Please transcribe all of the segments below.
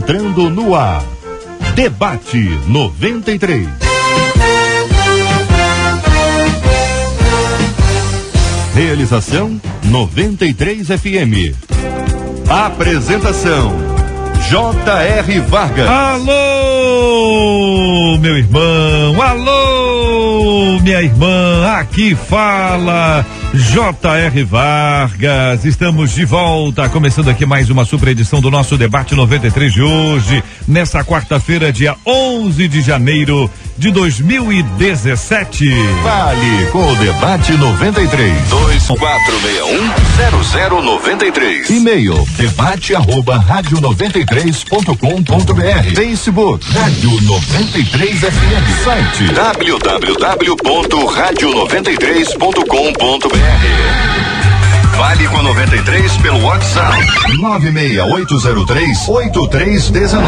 entrando no ar. Debate 93. Realização 93 FM. Apresentação J.R. Vargas. Alô, meu irmão, alô, minha irmã, aqui fala J.R. Vargas. Estamos de volta, começando aqui mais uma super edição do nosso Debate 93 de hoje, nesta quarta-feira, dia 11 de janeiro de 2017. Fale com o Debate 93. 2461-0093. E-mail debate@radio93.com.br. Facebook Rádio 93 FM. Site www.radio93.com.br. Fale com a 93 pelo WhatsApp 96803-8319.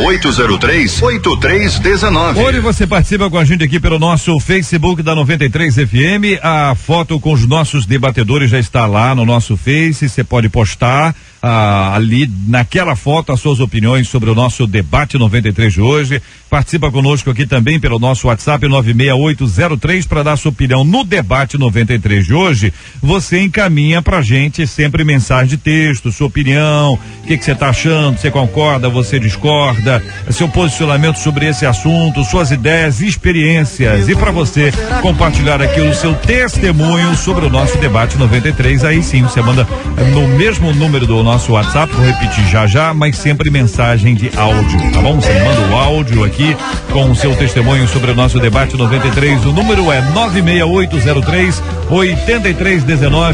96803-8319. Hoje você participa com a gente aqui pelo nosso Facebook da 93 FM. A foto com os nossos debatedores já está lá no nosso Face. Você pode postar ali naquela foto as suas opiniões sobre o nosso Debate 93 de hoje. Participa conosco aqui também pelo nosso WhatsApp 96803 para dar sua opinião no Debate 93 de hoje. Você encaminha pra gente sempre mensagem de texto, sua opinião, o que você tá achando, você concorda, você discorda, seu posicionamento sobre esse assunto, suas ideias e experiências, e para você compartilhar aqui o seu testemunho sobre o nosso Debate 93, aí sim você manda no mesmo número do nosso WhatsApp, vou repetir já, mas sempre mensagem de áudio, tá bom? Você manda o áudio aqui com o seu testemunho sobre o nosso Debate 93, o número é 96803-8319,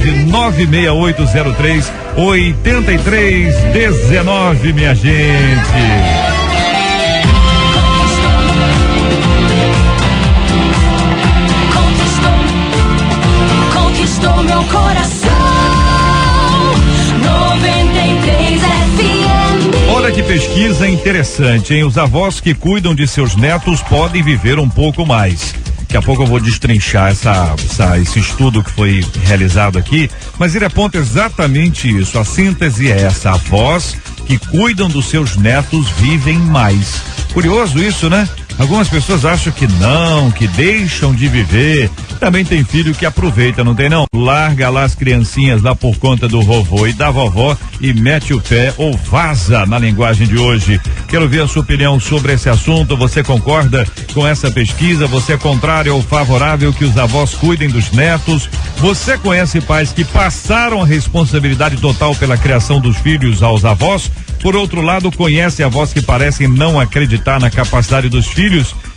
96803-8319, minha gente. Conquistou meu coração. 93 FM. Olha que pesquisa interessante, hein? Os avós que cuidam de seus netos podem viver um pouco mais. Daqui a pouco eu vou destrinchar esse estudo que foi realizado aqui, mas ele aponta exatamente isso. A síntese é essa: avós que cuidam dos seus netos vivem mais. Curioso isso, né? Algumas pessoas acham que não, que deixam de viver. Também tem filho que aproveita, não tem não? Larga lá as criancinhas lá por conta do vovô e da vovó e mete o pé ou vaza, na linguagem de hoje. Quero ver a sua opinião sobre esse assunto. Você concorda com essa pesquisa? Você é contrário ou favorável que os avós cuidem dos netos? Você conhece pais que passaram a responsabilidade total pela criação dos filhos aos avós? Por outro lado, conhece avós que parecem não acreditar na capacidade dos filhos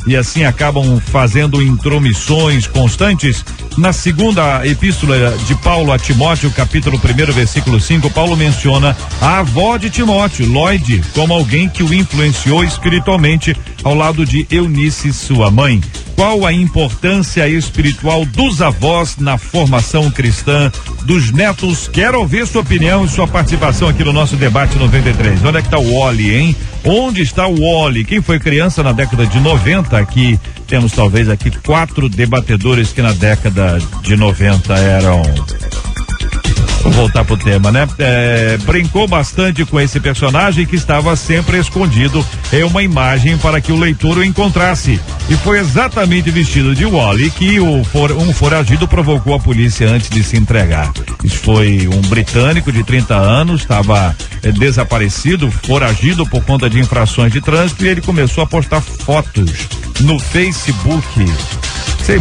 e assim acabam fazendo intromissões constantes? Na segunda epístola de Paulo a Timóteo, capítulo 1, versículo 5, Paulo menciona a avó de Timóteo, Lloyd, como alguém que o influenciou espiritualmente ao lado de Eunice, sua mãe. Qual a importância espiritual dos avós na formação cristã dos netos? Quero ouvir sua opinião e sua participação aqui no nosso Debate 93. Onde é que está o Wally, hein? Onde está o Wally? Quem foi criança na década de 90? Aqui temos talvez aqui 4 debatedores que na década de 90 eram... Vou voltar pro tema, né? Brincou bastante com esse personagem que estava sempre escondido em uma imagem para que o leitor o encontrasse. E foi exatamente vestido de Wally que um foragido provocou a polícia antes de se entregar. Isso foi um britânico de 30 anos, estava desaparecido, foragido por conta de infrações de trânsito, e ele começou a postar fotos no Facebook. Você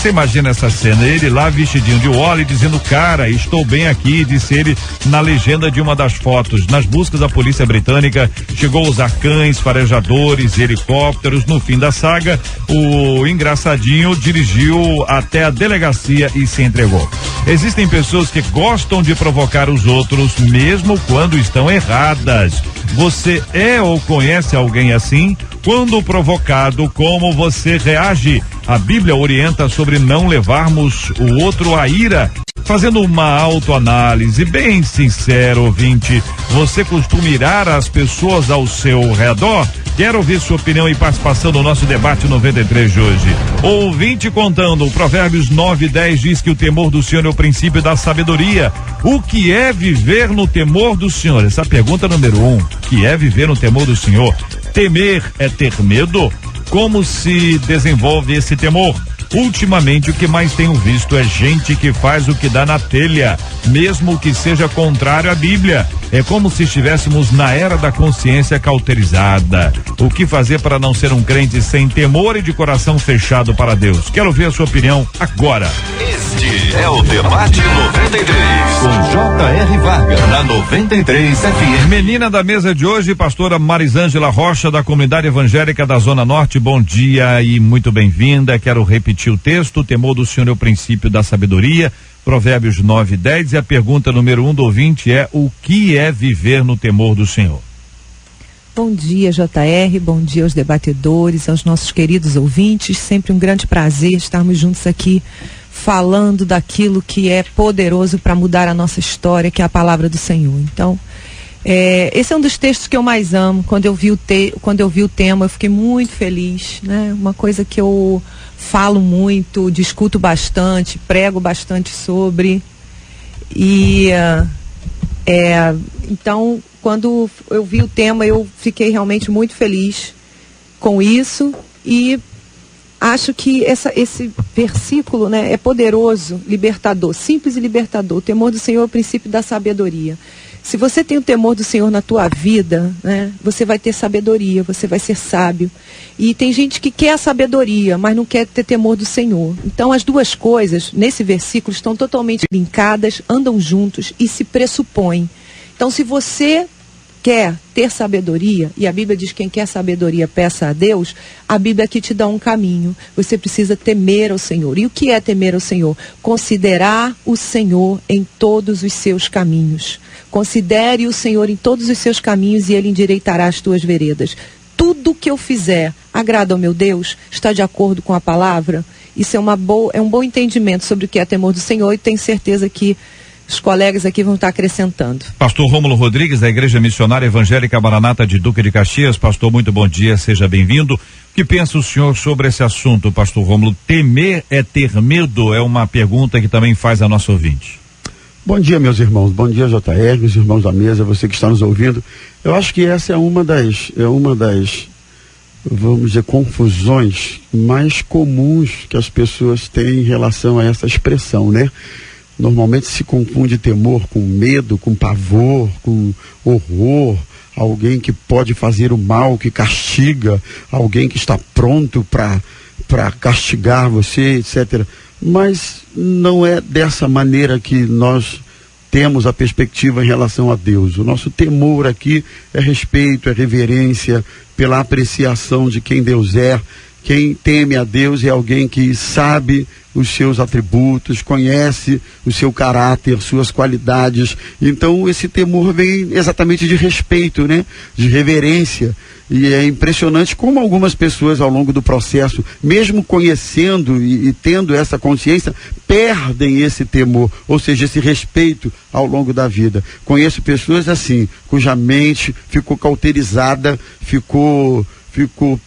imagina essa cena, ele lá vestidinho de Wally dizendo: cara, estou bem aqui, disse ele na legenda de uma das fotos. Nas buscas, a polícia britânica chegou a usar cães, farejadores, helicópteros. No fim da saga, o engraçadinho dirigiu até a delegacia e se entregou. Existem pessoas que gostam de provocar os outros, mesmo quando estão erradas. Você é ou conhece alguém assim? Quando provocado, como você reage? A Bíblia orienta sobre não levarmos o outro à ira. Fazendo uma autoanálise bem sincera, ouvinte, você costuma irar as pessoas ao seu redor? Quero ouvir sua opinião e participação no nosso debate 93 de hoje. Ouvinte contando, o Provérbios 9:10 diz que o temor do Senhor é o princípio da sabedoria. O que é viver no temor do Senhor? Essa é a pergunta número 1. O que é viver no temor do Senhor? Temer é ter medo? Como se desenvolve esse temor? Ultimamente, o que mais tenho visto é gente que faz o que dá na telha, mesmo que seja contrário à Bíblia. É como se estivéssemos na era da consciência cauterizada. O que fazer para não ser um crente sem temor e de coração fechado para Deus? Quero ver a sua opinião agora. Este é o Debate 93, com J.R. Vargas, na 93 FM. Menina da mesa de hoje, pastora Marisângela Rocha, da Comunidade Evangélica da Zona Norte. Bom dia e muito bem-vinda. Quero repetir o texto: o temor do Senhor é o princípio da sabedoria. Provérbios 9:10, e a pergunta número 1 do ouvinte é: o que é viver no temor do Senhor? Bom dia, JR, bom dia aos debatedores, aos nossos queridos ouvintes. Sempre um grande prazer estarmos juntos aqui falando daquilo que é poderoso para mudar a nossa história, que é a palavra do Senhor. Então, esse é um dos textos que eu mais amo. Quando eu vi o tema, eu fiquei muito feliz, né? Uma coisa que eu falo muito, discuto bastante, prego bastante sobre. E então, quando eu vi o tema, eu fiquei realmente muito feliz com isso, e acho que esse versículo, né, é poderoso, libertador, simples e libertador. O temor do Senhor é o princípio da sabedoria. Se você tem o temor do Senhor na tua vida, né, você vai ter sabedoria, você vai ser sábio. E tem gente que quer a sabedoria, mas não quer ter temor do Senhor. Então as duas coisas, nesse versículo, estão totalmente linkadas, andam juntos e se pressupõem. Então, se você quer ter sabedoria, e a Bíblia diz que quem quer sabedoria peça a Deus, a Bíblia aqui te dá um caminho. Você precisa temer ao Senhor. E o que é temer ao Senhor? Considerar o Senhor em todos os seus caminhos. Considere o Senhor em todos os seus caminhos e Ele endireitará as tuas veredas. Tudo que eu fizer agrada ao meu Deus? Está de acordo com a palavra? Isso é um bom entendimento sobre o que é temor do Senhor, e tenho certeza que os colegas aqui vão estar acrescentando. Pastor Rômulo Rodrigues, da Igreja Missionária Evangélica Maranata de Duque de Caxias. Pastor, muito bom dia, seja bem-vindo. O que pensa o senhor sobre esse assunto, pastor Rômulo? Temer é ter medo? É uma pergunta que também faz a nossa ouvinte. Bom dia, meus irmãos. Bom dia, JR, os irmãos da mesa, você que está nos ouvindo. Eu acho que essa é uma das, vamos dizer, confusões mais comuns que as pessoas têm em relação a essa expressão, né? Normalmente se confunde temor com medo, com pavor, com horror. Alguém que pode fazer o mal, que castiga, alguém que está pronto para castigar você, etc. Mas não é dessa maneira que nós temos a perspectiva em relação a Deus. O nosso temor aqui é respeito, é reverência pela apreciação de quem Deus é. Quem teme a Deus é alguém que sabe os seus atributos, conhece o seu caráter, suas qualidades. Então esse temor vem exatamente de respeito, né? De reverência. E é impressionante como algumas pessoas ao longo do processo, mesmo conhecendo e tendo essa consciência, perdem esse temor, ou seja, esse respeito ao longo da vida. Conheço pessoas assim, cuja mente ficou cauterizada, ficou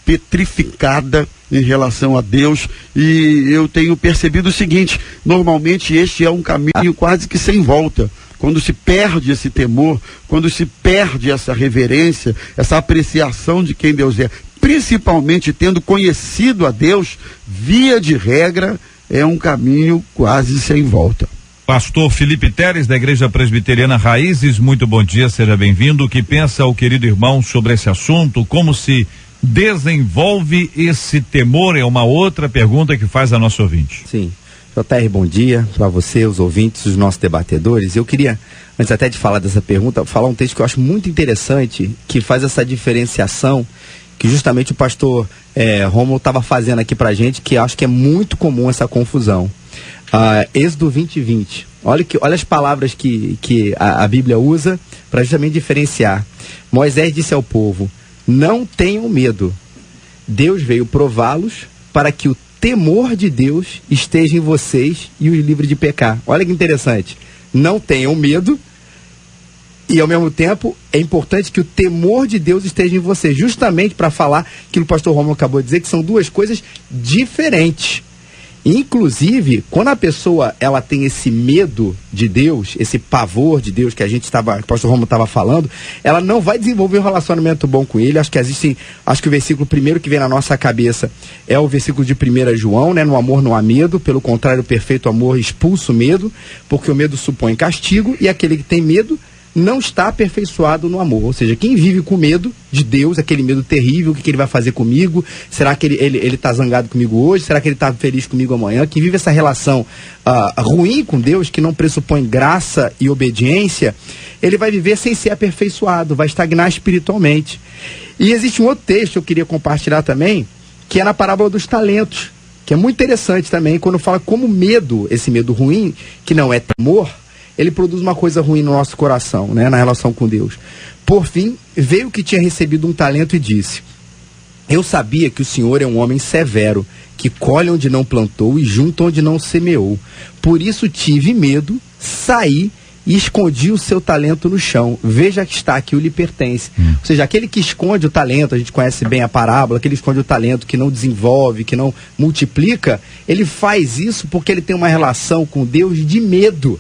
petrificada em relação a Deus, e eu tenho percebido o seguinte: normalmente este é um caminho quase que sem volta. Quando se perde esse temor, quando se perde essa reverência, essa apreciação de quem Deus é, principalmente tendo conhecido a Deus, via de regra, é um caminho quase sem volta. Pastor Felipe Teres, da Igreja Presbiteriana Raízes, muito bom dia, seja bem-vindo. O que pensa o querido irmão sobre esse assunto? Como se desenvolve esse temor? É uma outra pergunta que faz a nossa ouvinte. Sim. JR, bom dia para você, os ouvintes, os nossos debatedores. Eu queria, antes até de falar dessa pergunta, falar um texto que eu acho muito interessante, que faz essa diferenciação, que justamente o pastor Rômulo estava fazendo aqui pra gente, que acho que é muito comum essa confusão. Êxodo 20:20. Olha as palavras que a Bíblia usa para justamente diferenciar. Moisés disse ao povo: não tenham medo. Deus veio prová-los para que o temor de Deus esteja em vocês e os livre de pecar. Olha que interessante. Não tenham medo. E ao mesmo tempo, é importante que o temor de Deus esteja em você, justamente para falar aquilo que o pastor Rômulo acabou de dizer, que são duas coisas diferentes. Inclusive, quando a pessoa ela tem esse medo de Deus, esse pavor de Deus que o pastor Rômulo estava falando, ela não vai desenvolver um relacionamento bom com ele. Acho que o versículo primeiro que vem na nossa cabeça é o versículo de 1 João, né? No amor não há medo, pelo contrário, o perfeito amor expulsa o medo, porque o medo supõe castigo, e aquele que tem medo não está aperfeiçoado no amor. Ou seja, quem vive com medo de Deus, aquele medo terrível, o que ele vai fazer comigo? Será que ele está zangado comigo hoje? Será que ele está feliz comigo amanhã? Quem vive essa relação ruim com Deus, que não pressupõe graça e obediência, ele vai viver sem ser aperfeiçoado, vai estagnar espiritualmente. E existe um outro texto que eu queria compartilhar também, que é na parábola dos talentos, que é muito interessante também, quando fala como medo, esse medo ruim, que não é temor, ele produz uma coisa ruim no nosso coração, né, na relação com Deus. Por fim, veio o que tinha recebido um talento e disse: eu sabia que o Senhor é um homem severo, que colhe onde não plantou e junta onde não semeou. Por isso tive medo, saí e escondi o seu talento no chão. Veja que está aqui, o lhe pertence. Ou seja, aquele que esconde o talento, a gente conhece bem a parábola, aquele que esconde o talento, que não desenvolve, que não multiplica, ele faz isso porque ele tem uma relação com Deus de medo.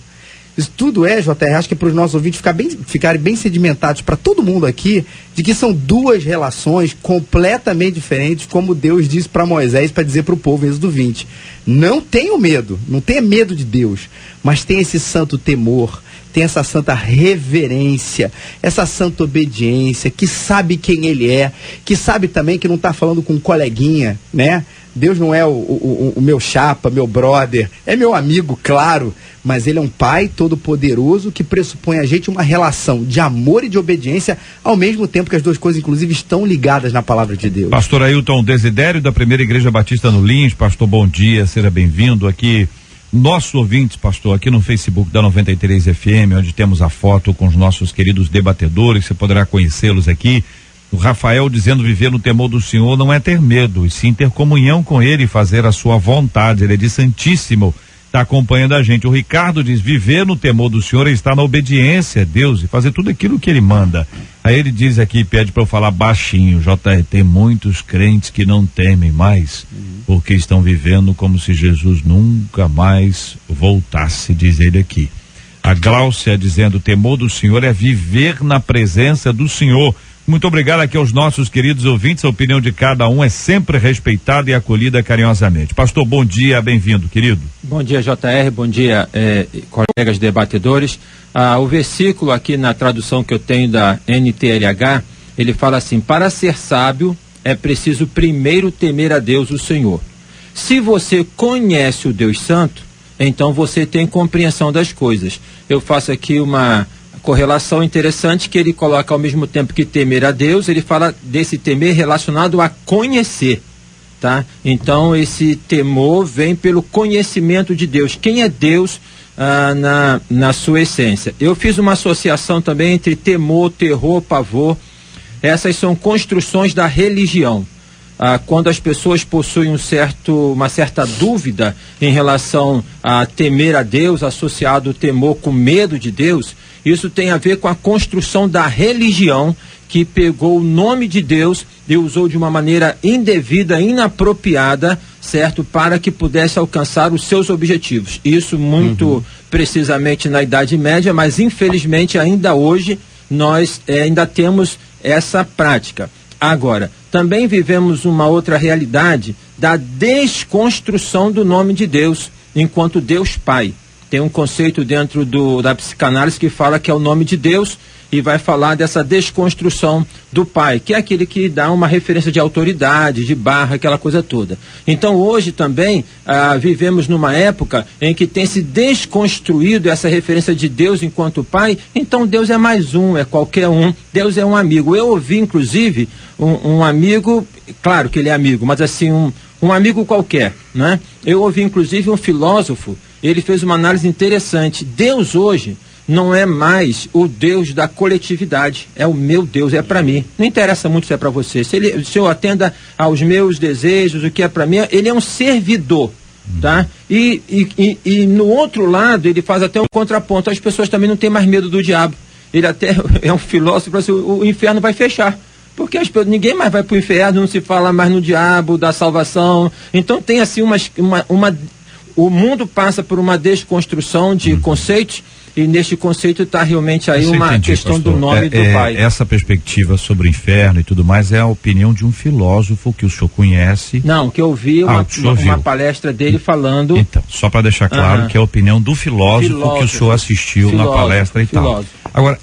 Isso tudo JR, acho que é para os nossos ouvintes ficarem bem sedimentados, para todo mundo aqui, de que são duas relações completamente diferentes, como Deus disse para Moisés, para dizer para o povo em Êxodo 20. Não tenha medo, não tenha medo de Deus, mas tenha esse santo temor, tem essa santa reverência, essa santa obediência, que sabe quem ele é, que sabe também que não está falando com um coleguinha, né? Deus não é o meu chapa, meu brother, é meu amigo, claro, mas ele é um pai todo-poderoso que pressupõe a gente uma relação de amor e de obediência, ao mesmo tempo que as duas coisas, inclusive, estão ligadas na palavra de Deus. Pastor Ailton Desidério, da Primeira Igreja Batista no Lins. Pastor, bom dia, seja bem-vindo aqui. Nossos ouvintes, pastor, aqui no Facebook da 93 FM, onde temos a foto com os nossos queridos debatedores, você poderá conhecê-los aqui. O Rafael dizendo: viver no temor do Senhor não é ter medo, e sim ter comunhão com Ele e fazer a sua vontade. Ele é de Santíssimo, está acompanhando a gente. O Ricardo diz: viver no temor do Senhor é estar na obediência a Deus e fazer tudo aquilo que Ele manda. Aí ele diz aqui, pede para eu falar baixinho: JR, tem muitos crentes que não temem mais, porque estão vivendo como se Jesus nunca mais voltasse, diz ele aqui. A Gláucia dizendo: o temor do Senhor é viver na presença do Senhor. Muito obrigado aqui aos nossos queridos ouvintes. A opinião de cada um é sempre respeitada e acolhida carinhosamente. Pastor, bom dia, bem-vindo, querido. Bom dia, JR, bom dia, colegas debatedores. O versículo aqui na tradução que eu tenho da NTLH, ele fala assim: para ser sábio é preciso primeiro temer a Deus, o Senhor. Se você conhece o Deus Santo, então você tem compreensão das coisas. Eu faço aqui uma correlação interessante, que ele coloca ao mesmo tempo que temer a Deus, ele fala desse temer relacionado a conhecer, tá? Então esse temor vem pelo conhecimento de Deus. Quem é Deus na sua essência? Eu fiz uma associação também entre temor, terror, pavor. Essas são construções da religião. Quando as pessoas possuem uma certa dúvida em relação a temer a Deus, associado o temor com medo de Deus, isso tem a ver com a construção da religião, que pegou o nome de Deus e usou de uma maneira indevida, inapropriada, certo? Para que pudesse alcançar os seus objetivos. Isso muito precisamente na Idade Média, mas infelizmente ainda hoje nós ainda temos essa prática. Agora, também vivemos uma outra realidade da desconstrução do nome de Deus enquanto Deus Pai. Tem um conceito dentro da psicanálise que fala que é o nome de Deus, e vai falar dessa desconstrução do Pai, que é aquele que dá uma referência de autoridade, de barra, aquela coisa toda. Então hoje também vivemos numa época em que tem se desconstruído essa referência de Deus enquanto Pai. Então Deus é mais um, é qualquer um, Deus é um amigo. Eu ouvi inclusive um amigo, claro que ele é amigo, mas assim um amigo qualquer, né? Eu ouvi inclusive um filósofo, ele fez uma análise interessante. Deus hoje não é mais o Deus da coletividade, é o meu Deus, é para mim. Não interessa muito se é para você. Se eu atenda aos meus desejos, o que é para mim, ele é um servidor, tá? E no outro lado, ele faz até um contraponto. As pessoas também não têm mais medo do diabo. ele até é um filósofo, assim, o inferno vai fechar. Porque ninguém mais vai para o inferno, não se fala mais no diabo, da salvação. Então tem assim o mundo passa por uma desconstrução de conceitos, e neste conceito está realmente aí questão, pastor, do nome do Pai. Essa perspectiva sobre o inferno e tudo mais é a opinião de um filósofo que o senhor conhece. Não, que eu vi uma palestra dele falando. Então, só para deixar claro que é a opinião do filósofo que o senhor assistiu na palestra e tal. Agora,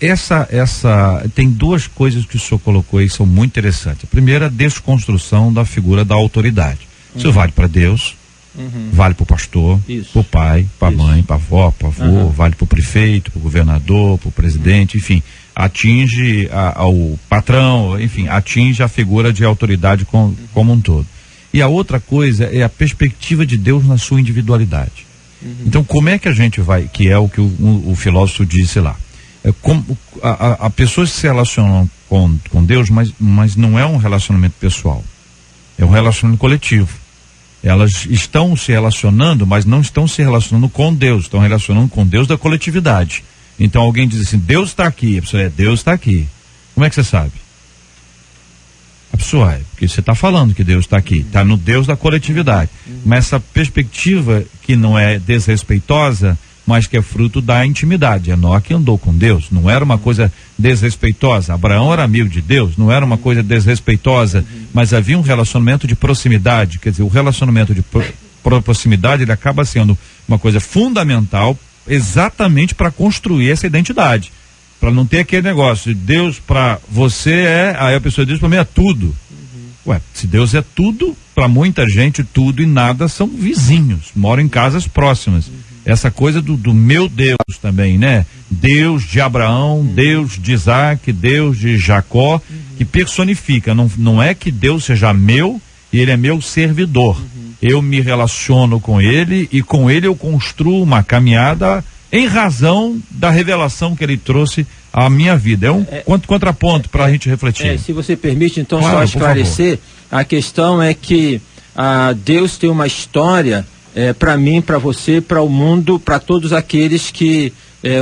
tem duas coisas que o senhor colocou aí que são muito interessantes. A primeira, a desconstrução da figura da autoridade. Isso vale para Deus. Vale para o pastor, para o pai, para a mãe, para a avó, para o avô, vale para o prefeito, para o governador, para o presidente, enfim, atinge ao patrão, enfim, atinge a figura de autoridade como um todo. E a outra coisa é a perspectiva de Deus na sua individualidade. Então, como é que a gente vai, que é o que o filósofo disse lá, a pessoas se relacionam com Deus, mas não é um relacionamento pessoal, é um relacionamento coletivo. Elas estão se relacionando, mas não estão se relacionando com Deus, estão relacionando com Deus da coletividade. Então alguém diz assim, Deus está aqui, a pessoa Deus está aqui. Como é que você sabe? A pessoa porque você está falando que Deus está aqui, está no Deus da coletividade. Mas essa perspectiva que não é desrespeitosa, mas que é fruto da intimidade. Enoque andou com Deus, não era uma coisa desrespeitosa. Abraão era amigo de Deus, não era uma coisa desrespeitosa, mas havia um relacionamento de proximidade. Quer dizer, o relacionamento de proximidade, ele acaba sendo uma coisa fundamental exatamente para construir essa identidade. Para não ter aquele negócio de Deus para você aí a pessoa diz para mim é tudo. Ué, se Deus é tudo, para muita gente tudo e nada são vizinhos, moram em casas próximas. Essa coisa do meu Deus também, né? Deus de Abraão, Deus de Isaac, Deus de Jacó, que personifica. Não é que Deus seja meu e ele é meu servidor. Eu me relaciono com ele e com ele eu construo uma caminhada em razão da revelação que ele trouxe à minha vida. É um contraponto para a gente refletir. Se você permite, então, claro, só esclarecer, a questão é que Deus tem uma história para mim, para você, para o mundo, para todos aqueles que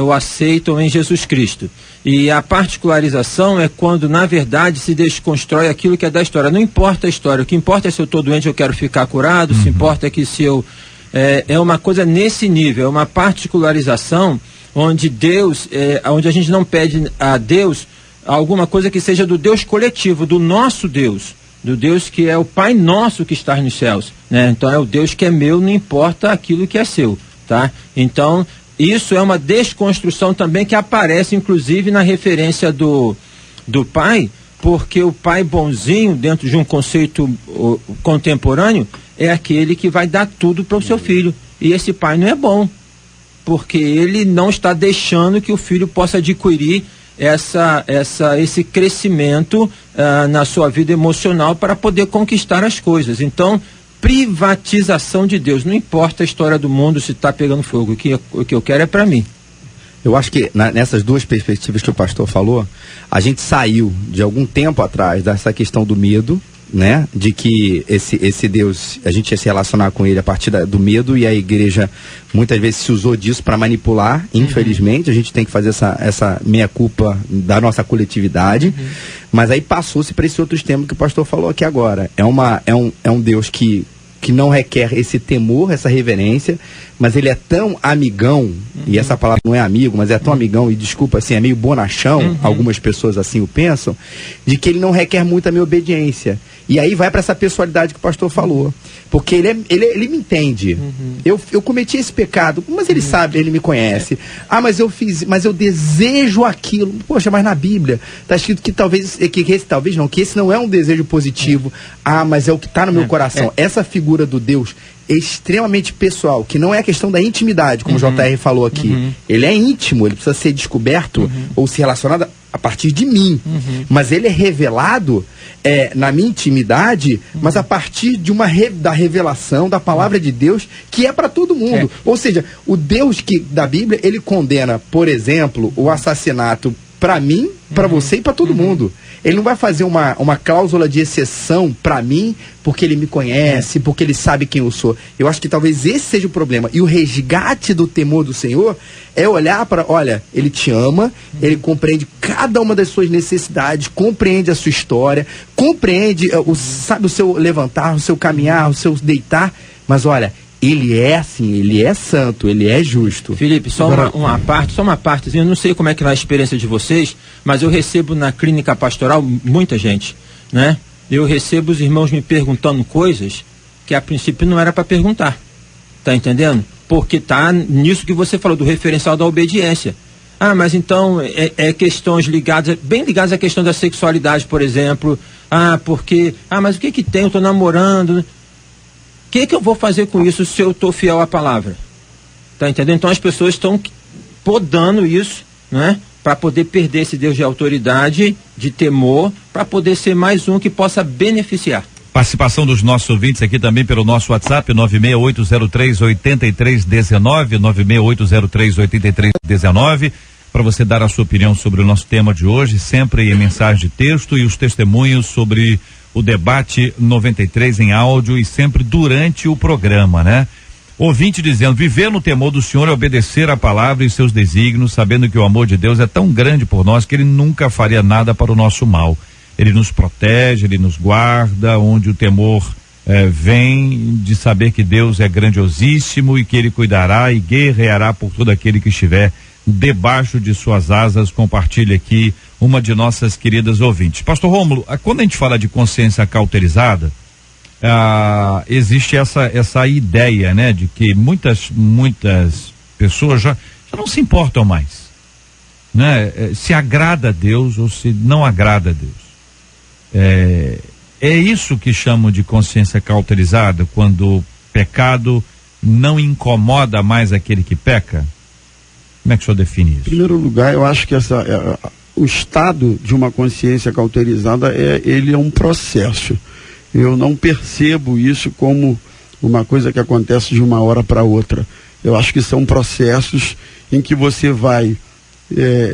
o aceitam em Jesus Cristo. E a particularização é quando, na verdade, se desconstrói aquilo que é da história. Não importa a história, o que importa é se eu estou doente, eu quero ficar curado, se importa é que se eu... É uma coisa nesse nível, é uma particularização onde Deus, onde a gente não pede a Deus alguma coisa que seja do Deus coletivo, do nosso Deus, do Deus que é o Pai nosso que está nos céus, né? Então é o Deus que é meu, não importa aquilo que é seu, tá? Então isso é uma desconstrução também que aparece inclusive na referência do Pai, porque o pai bonzinho, dentro de um conceito contemporâneo, é aquele que vai dar tudo para o seu filho, e esse pai não é bom, porque ele não está deixando que o filho possa adquirir esse crescimento na sua vida emocional para poder conquistar as coisas. Então, privatização de Deus, não importa a história do mundo se está pegando fogo, o que eu quero é para mim. Eu acho que nessas duas perspectivas que o pastor falou, a gente saiu de algum tempo atrás dessa questão do medo, né? De que esse Deus, a gente ia se relacionar com ele a partir do medo, e a igreja muitas vezes se usou disso para manipular, infelizmente. A gente tem que fazer essa meia-culpa da nossa coletividade, mas aí passou-se para esse outro extremo que o pastor falou aqui agora. É um Deus que não requer esse temor, essa reverência, mas ele é tão amigão, e essa palavra não é amigo, mas é tão amigão, e desculpa, assim, é meio bonachão, algumas pessoas assim o pensam, de que ele não requer muita minha obediência. E aí vai para essa pessoalidade que o pastor falou, porque ele me entende. Eu cometi esse pecado, mas ele sabe, ele me conhece. Mas eu fiz, mas eu desejo aquilo. Poxa, mas na Bíblia está escrito que que esse não é um desejo positivo. Mas é o que está no meu coração. Essa figura do Deus extremamente pessoal, que não é a questão da intimidade, como o JR falou aqui. Ele é íntimo, ele precisa ser descoberto ou se relacionado a partir de mim. Mas ele é revelado na minha intimidade, mas a partir de da revelação da palavra de Deus, que é para todo mundo. Ou seja, o Deus da Bíblia, ele condena, por exemplo, o assassinato para mim, para você e para todo mundo. Ele não vai fazer uma cláusula de exceção para mim, porque ele me conhece, porque ele sabe quem eu sou. Eu acho que talvez esse seja o problema. E o resgate do temor do Senhor é olhar para, olha, ele te ama, ele compreende cada uma das suas necessidades, compreende a sua história, compreende, sabe, o seu levantar, o seu caminhar, o seu deitar, mas olha, ele é assim, ele é santo, ele é justo. Felipe, só uma partezinha, eu não sei como é que é a experiência de vocês, mas eu recebo na clínica pastoral muita gente, né? Eu recebo os irmãos me perguntando coisas que a princípio não era para perguntar, tá entendendo? Porque tá nisso que você falou, do referencial da obediência. Ah, mas então é questões ligadas, bem ligadas à questão da sexualidade, por exemplo. Mas o que tem? Eu tô namorando, né? O que eu vou fazer com isso se eu estou fiel à palavra? Tá entendendo? Então as pessoas estão podando isso, né? Para poder perder esse Deus de autoridade, de temor, para poder ser mais um que possa beneficiar. Participação dos nossos ouvintes aqui também pelo nosso WhatsApp, 96803-8319, 96803-8319, para você dar a sua opinião sobre o nosso tema de hoje, sempre em mensagem de texto, e os testemunhos sobre o debate 93 em áudio e sempre durante o programa, né? Ouvinte dizendo: viver no temor do Senhor é obedecer a palavra e seus desígnios, sabendo que o amor de Deus é tão grande por nós que ele nunca faria nada para o nosso mal. Ele nos protege, ele nos guarda, onde o temor vem de saber que Deus é grandiosíssimo e que ele cuidará e guerreará por todo aquele que estiver debaixo de suas asas. Compartilha aqui uma de nossas queridas ouvintes. Pastor Rômulo, quando a gente fala de consciência cauterizada, existe essa ideia, né, de que muitas pessoas já não se importam mais, né, se agrada a Deus ou se não agrada a Deus. É isso que chamam de consciência cauterizada, quando o pecado não incomoda mais aquele que peca? Como é que o senhor define isso? Em primeiro lugar, eu acho que o estado de uma consciência cauterizada ele é um processo. Eu não percebo isso como uma coisa que acontece de uma hora para outra. Eu acho que são processos em que você vai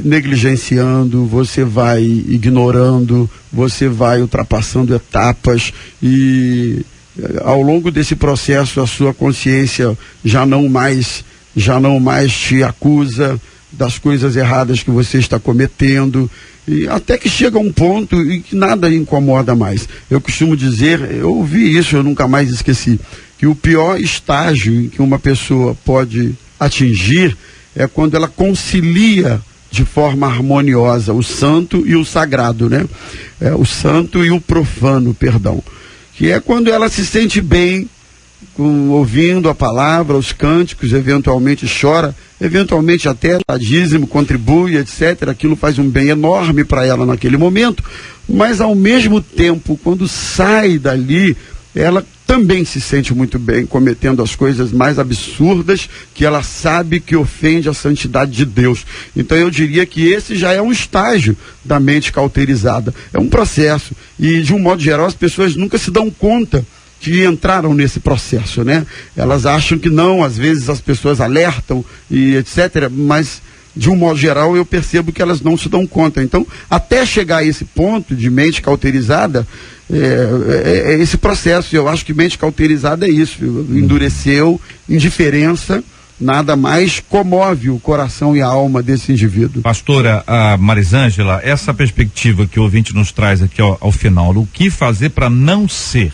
negligenciando, você vai ignorando, você vai ultrapassando etapas e ao longo desse processo a sua consciência já não mais te acusa das coisas erradas que você está cometendo, e até que chega um ponto em que nada incomoda mais. Eu costumo dizer, eu ouvi isso, eu nunca mais esqueci, que o pior estágio em que uma pessoa pode atingir é quando ela concilia de forma harmoniosa o santo e o sagrado, né? O santo e o profano, perdão. Que é quando ela se sente bem ouvindo a palavra, os cânticos, eventualmente chora, eventualmente até dá dízimo, contribui, etc. Aquilo faz um bem enorme para ela naquele momento, mas ao mesmo tempo, quando sai dali, ela também se sente muito bem, cometendo as coisas mais absurdas que ela sabe que ofende a santidade de Deus. Então eu diria que esse já é um estágio da mente cauterizada. É um processo. E de um modo geral as pessoas nunca se dão conta que entraram nesse processo, né? Elas acham que não, às vezes as pessoas alertam e etc., mas de um modo geral eu percebo que elas não se dão conta. Então, até chegar a esse ponto de mente cauterizada, é esse processo. Eu acho que mente cauterizada é isso, endureceu, indiferença, nada mais comove o coração e a alma desse indivíduo. Pastora Marisângela, essa perspectiva que o ouvinte nos traz aqui ao final, o que fazer para não ser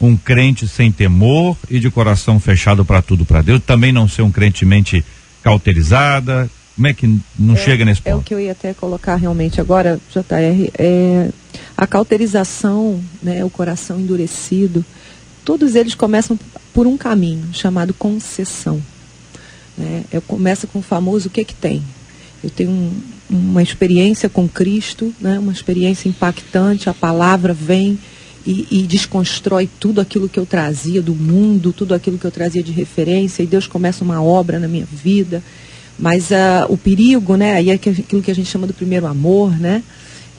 um crente sem temor e de coração fechado para tudo para Deus, também não ser um crente mente cauterizada? Como é que não chega nesse ponto? É o que eu ia até colocar realmente agora, JR, a cauterização, né, o coração endurecido, todos eles começam por um caminho chamado concessão. Né? Começa com o famoso o que tem. Eu tenho uma experiência com Cristo, né, uma experiência impactante, a palavra vem e desconstrói tudo aquilo que eu trazia do mundo, tudo aquilo que eu trazia de referência, e Deus começa uma obra na minha vida. Mas o perigo, né, aí é aquilo que a gente chama do primeiro amor, né?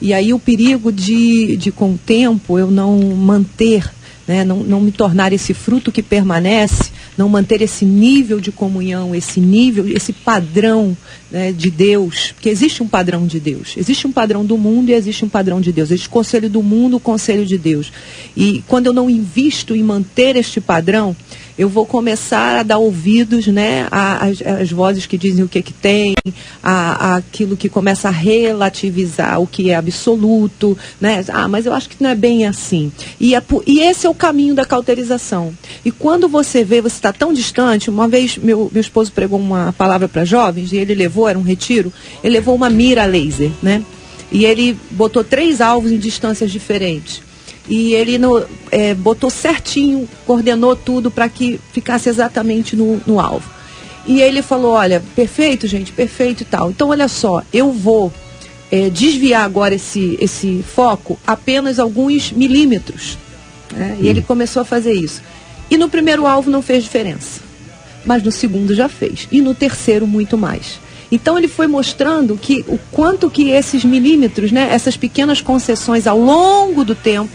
E aí o perigo de com o tempo eu não manter, né, não me tornar esse fruto que permanece não manter esse nível de comunhão, esse padrão, né, de Deus, porque existe um padrão de Deus, existe um padrão do mundo e existe um padrão de Deus, existe o conselho do mundo, o conselho de Deus. E quando eu não invisto em manter este padrão, eu vou começar a dar ouvidos, né, às vozes que dizem o que tem, aquilo que começa a relativizar o que é absoluto, né? Mas eu acho que não é bem assim. E esse é o caminho da cauterização. E quando você vê, você está tão distante. Uma vez meu esposo pregou uma palavra para jovens e ele levou, era um retiro, ele levou uma mira laser, né? E ele botou 3 alvos em distâncias diferentes. E ele botou certinho, coordenou tudo para que ficasse exatamente no alvo. E ele falou, olha, perfeito, gente, perfeito e tal. Então, olha só, eu vou desviar agora esse foco apenas alguns milímetros. Né? E ele começou a fazer isso. E no primeiro alvo não fez diferença. Mas no segundo já fez. E no terceiro muito mais. Então ele foi mostrando que o quanto que esses milímetros, né, essas pequenas concessões ao longo do tempo,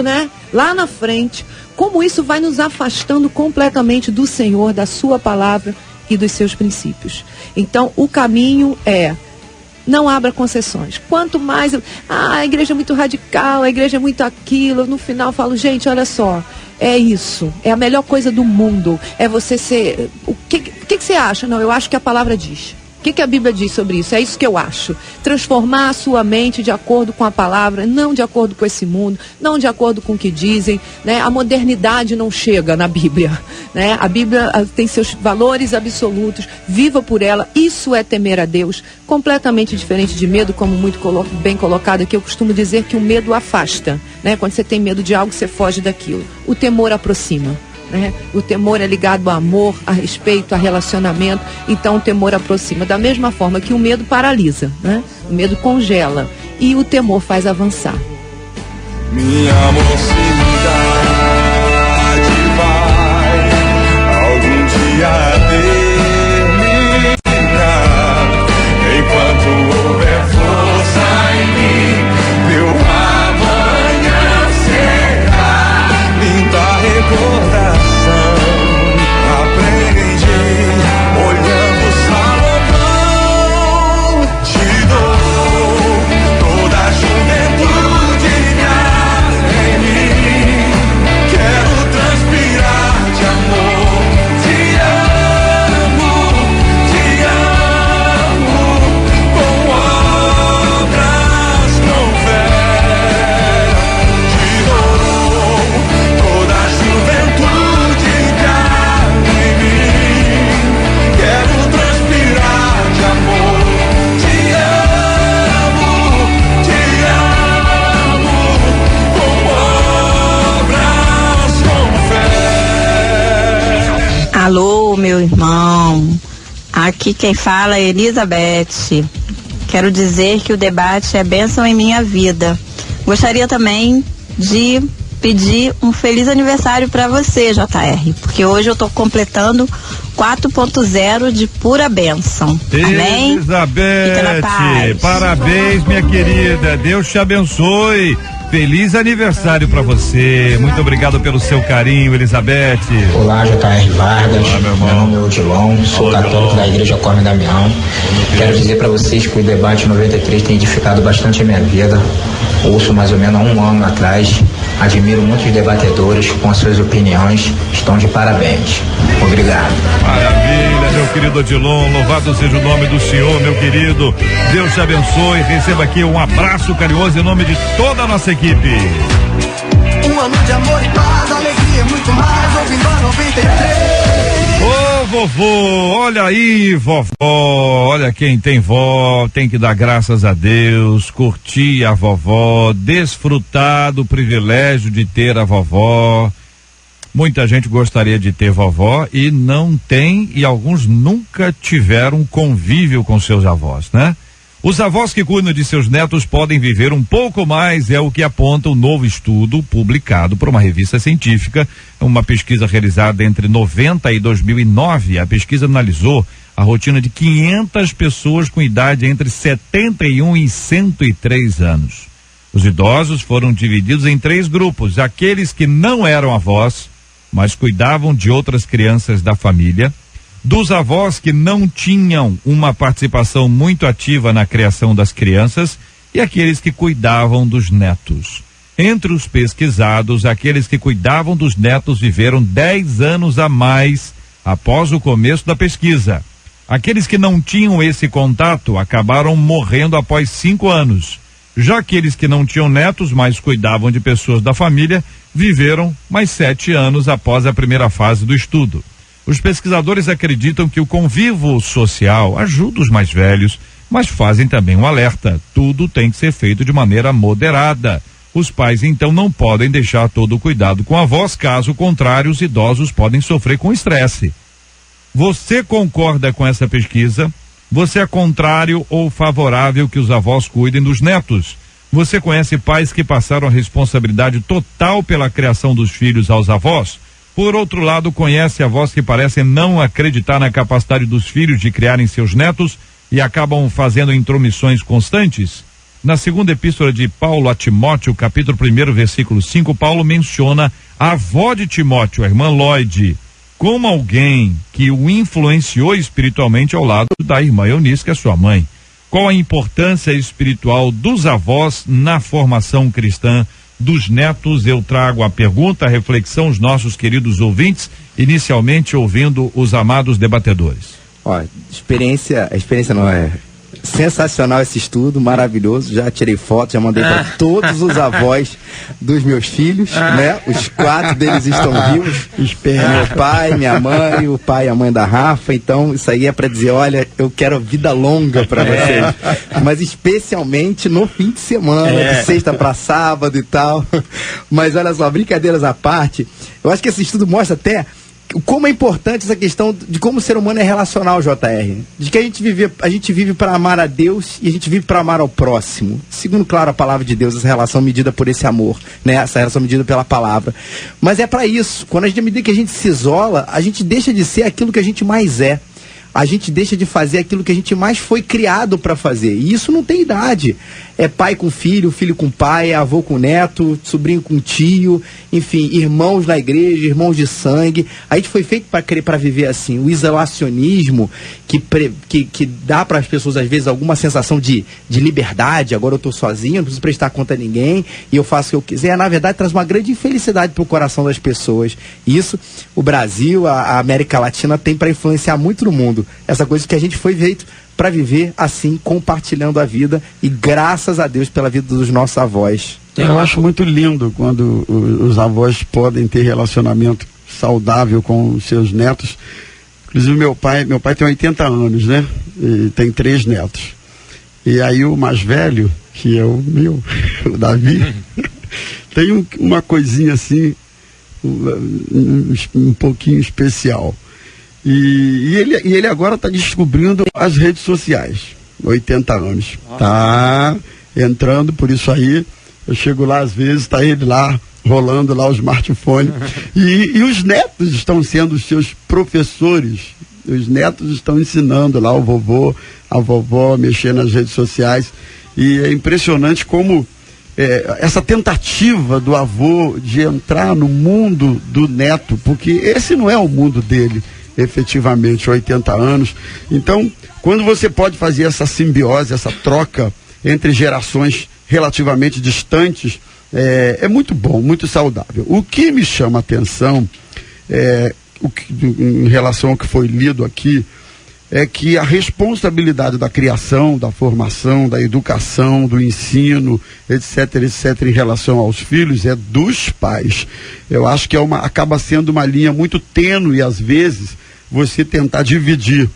né, lá na frente, como isso vai nos afastando completamente do Senhor, da sua palavra e dos seus princípios. Então, o caminho é, não abra concessões. Quanto mais, a igreja é muito radical, a igreja é muito aquilo, no final eu falo, gente, olha só, é isso, é a melhor coisa do mundo, é você ser, o que você acha? Não, eu acho que a palavra diz. O que a Bíblia diz sobre isso? É isso que eu acho. Transformar a sua mente de acordo com a palavra, não de acordo com esse mundo, não de acordo com o que dizem. Né? A modernidade não chega na Bíblia. Né? A Bíblia tem seus valores absolutos, viva por ela. Isso é temer a Deus. Completamente diferente de medo, como muito bem colocado aqui. Eu costumo dizer que o medo afasta. Né? Quando você tem medo de algo, você foge daquilo. O temor aproxima. Né? O temor é ligado a amor, a respeito, a relacionamento. Então o temor aproxima. Da mesma forma que o medo paralisa, né? O medo congela e o temor faz avançar. Minha mocidade vai algum dia terminar. Enquanto houver força em mim, meu amanhã será linda recordação. Alô, meu irmão, aqui quem fala é Elizabeth. Quero dizer que o debate é bênção em minha vida. Gostaria também de pedir um feliz aniversário para você, JR, porque hoje eu estou completando 4.0 de pura bênção. Amém? Elizabeth, parabéns, minha querida. Deus te abençoe. Feliz aniversário para você. Muito obrigado pelo seu carinho, Elizabeth. Olá, JR Vargas. Olá, meu nome é Odilon, sou católico da Igreja Corme Damião. Quero dizer para vocês que o debate 93 tem edificado bastante a minha vida. Ouço mais ou menos há um ano atrás. Admiro muitos debatedores com as suas opiniões. Estão de parabéns. Obrigado. Maravilha, meu querido Odilon. Louvado seja o nome do Senhor, meu querido. Deus te abençoe. Receba aqui um abraço carinhoso em nome de toda a nossa equipe. Um ano de amor e paz, alegria, muito mais, ouvindo a 93. Ô vovô, olha aí, vovó, olha quem tem vó, tem que dar graças a Deus, curtir a vovó, desfrutar do privilégio de ter a vovó. Muita gente gostaria de ter vovó e não tem, e alguns nunca tiveram convívio com seus avós, né? Os avós que cuidam de seus netos podem viver um pouco mais, é o que aponta um novo estudo publicado por uma revista científica, uma pesquisa realizada entre 90 e 2009. A pesquisa analisou a rotina de 500 pessoas com idade entre 71 e 103 anos. Os idosos foram divididos em 3 grupos: aqueles que não eram avós, mas cuidavam de outras crianças da família, dos avós que não tinham uma participação muito ativa na criação das crianças e aqueles que cuidavam dos netos. Entre os pesquisados, aqueles que cuidavam dos netos viveram 10 anos a mais após o começo da pesquisa. Aqueles que não tinham esse contato acabaram morrendo após 5 anos. Já aqueles que não tinham netos, mas cuidavam de pessoas da família, viveram mais 7 anos após a primeira fase do estudo. Os pesquisadores acreditam que o convívio social ajuda os mais velhos, mas fazem também um alerta: tudo tem que ser feito de maneira moderada. Os pais, então, não podem deixar todo o cuidado com avós, caso contrário, os idosos podem sofrer com estresse. Você concorda com essa pesquisa? Você é contrário ou favorável que os avós cuidem dos netos? Você conhece pais que passaram a responsabilidade total pela criação dos filhos aos avós? Por outro lado, conhece avós que parecem não acreditar na capacidade dos filhos de criarem seus netos e acabam fazendo intromissões constantes? Na segunda epístola de Paulo a Timóteo, capítulo 1, versículo 5, Paulo menciona a avó de Timóteo, a irmã Lloyd, como alguém que o influenciou espiritualmente ao lado da irmã Eunice, que é sua mãe. Qual a importância espiritual dos avós na formação cristã dos netos? Eu trago a pergunta, a reflexão, os nossos queridos ouvintes, inicialmente ouvindo os amados debatedores. Ó, experiência não é sensacional esse estudo, maravilhoso. Já tirei foto, já mandei para todos os avós dos meus filhos, né? Os 4 deles estão vivos. Meu pai, minha mãe, o pai e a mãe da Rafa. Então, isso aí é para dizer, olha, eu quero vida longa para vocês. Mas especialmente no fim de semana, de sexta para sábado e tal. Mas olha só, brincadeiras à parte, eu acho que esse estudo mostra até como é importante essa questão de como o ser humano é relacional, JR. De que a gente vive para amar a Deus e a gente vive para amar ao próximo. Segundo, claro, a palavra de Deus, essa relação medida por esse amor, né? Essa relação medida pela palavra. Mas é para isso. Quando à medida que a gente se isola, a gente deixa de ser aquilo que a gente mais é. A gente deixa de fazer aquilo que a gente mais foi criado para fazer. E isso não tem idade. É pai com filho, filho com pai, avô com neto, sobrinho com tio, enfim, irmãos na igreja, irmãos de sangue. A gente foi feito para viver assim. O isolacionismo que dá para as pessoas, às vezes, alguma sensação de liberdade. Agora eu estou sozinho, não preciso prestar conta a ninguém e eu faço o que eu quiser. Na verdade, traz uma grande infelicidade para o coração das pessoas. E isso, o Brasil, a América Latina tem para influenciar muito no mundo. Essa coisa que a gente foi feito para viver assim, compartilhando a vida, e graças a Deus pela vida dos nossos avós. Eu acho muito lindo quando os avós podem ter relacionamento saudável com os seus netos. Inclusive meu pai tem 80 anos, né? E tem 3 netos. E aí o mais velho, que é o Davi, tem uma coisinha assim, um pouquinho especial. E ele agora está descobrindo as redes sociais, 80 anos. Tá entrando por isso aí. Eu chego lá às vezes, está ele lá, rolando lá o smartphone. E os netos estão sendo os seus professores. Os netos estão ensinando lá o vovô, a vovó, a mexer nas redes sociais. E é impressionante como essa tentativa do avô de entrar no mundo do neto, porque esse não é o mundo dele, efetivamente, 80 anos. Então, quando você pode fazer essa simbiose, essa troca entre gerações relativamente distantes, é muito bom, muito saudável. O que me chama a atenção, em relação ao que foi lido aqui, é que a responsabilidade da criação, da formação, da educação, do ensino, etc., em relação aos filhos, é dos pais. Eu acho que acaba sendo uma linha muito tênue, às vezes, você tentar dividir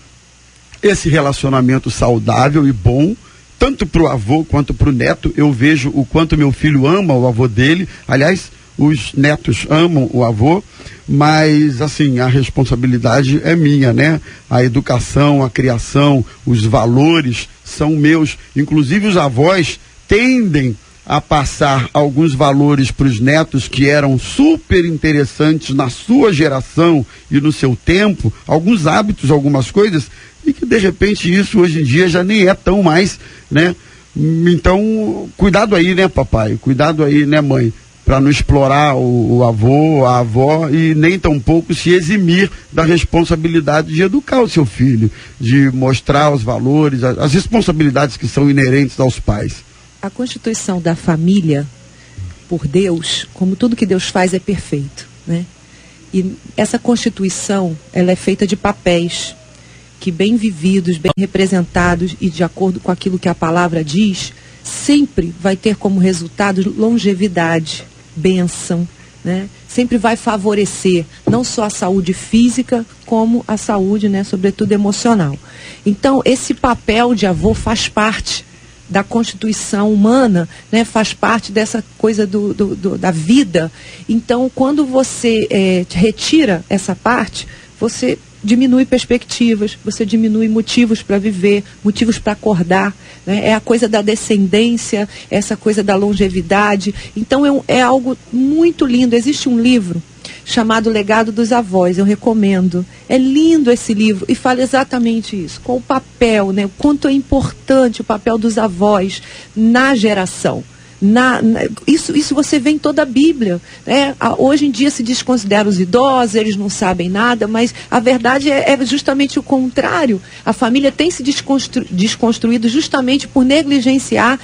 esse relacionamento saudável e bom, tanto para o avô quanto para o neto. Eu vejo o quanto meu filho ama o avô dele. Aliás, os netos amam o avô, mas assim, a responsabilidade é minha, né? A educação, a criação, os valores são meus. Inclusive os avós tendem a passar alguns valores para os netos que eram super interessantes na sua geração e no seu tempo, alguns hábitos, algumas coisas, e que de repente isso hoje em dia já nem é tão mais, né? Então, cuidado aí, né, papai? Cuidado aí, né, mãe? para não explorar o avô, a avó e nem tampouco se eximir da responsabilidade de educar o seu filho, de mostrar os valores, as responsabilidades que são inerentes aos pais. A constituição da família, por Deus, como tudo que Deus faz é perfeito, né? E essa constituição, ela é feita de papéis que, bem vividos, bem representados e de acordo com aquilo que a palavra diz, sempre vai ter como resultado longevidade, bênção, né? Sempre vai favorecer não só a saúde física, como a saúde, né, sobretudo emocional. Então, esse papel de avô faz parte da constituição humana, né, faz parte dessa coisa da vida. Então, quando você retira essa parte, você diminui perspectivas, você diminui motivos para viver, motivos para acordar, né? É a coisa da descendência, essa coisa da longevidade. Então é algo muito lindo. Existe um livro chamado Legado dos Avós, eu recomendo. É lindo esse livro e fala exatamente isso, com o papel, né? O quanto é importante o papel dos avós na geração. Isso você vê em toda a Bíblia, né? Hoje em dia se desconsidera os idosos, eles não sabem nada, mas a verdade é justamente o contrário. A família tem se desconstruído justamente por negligenciar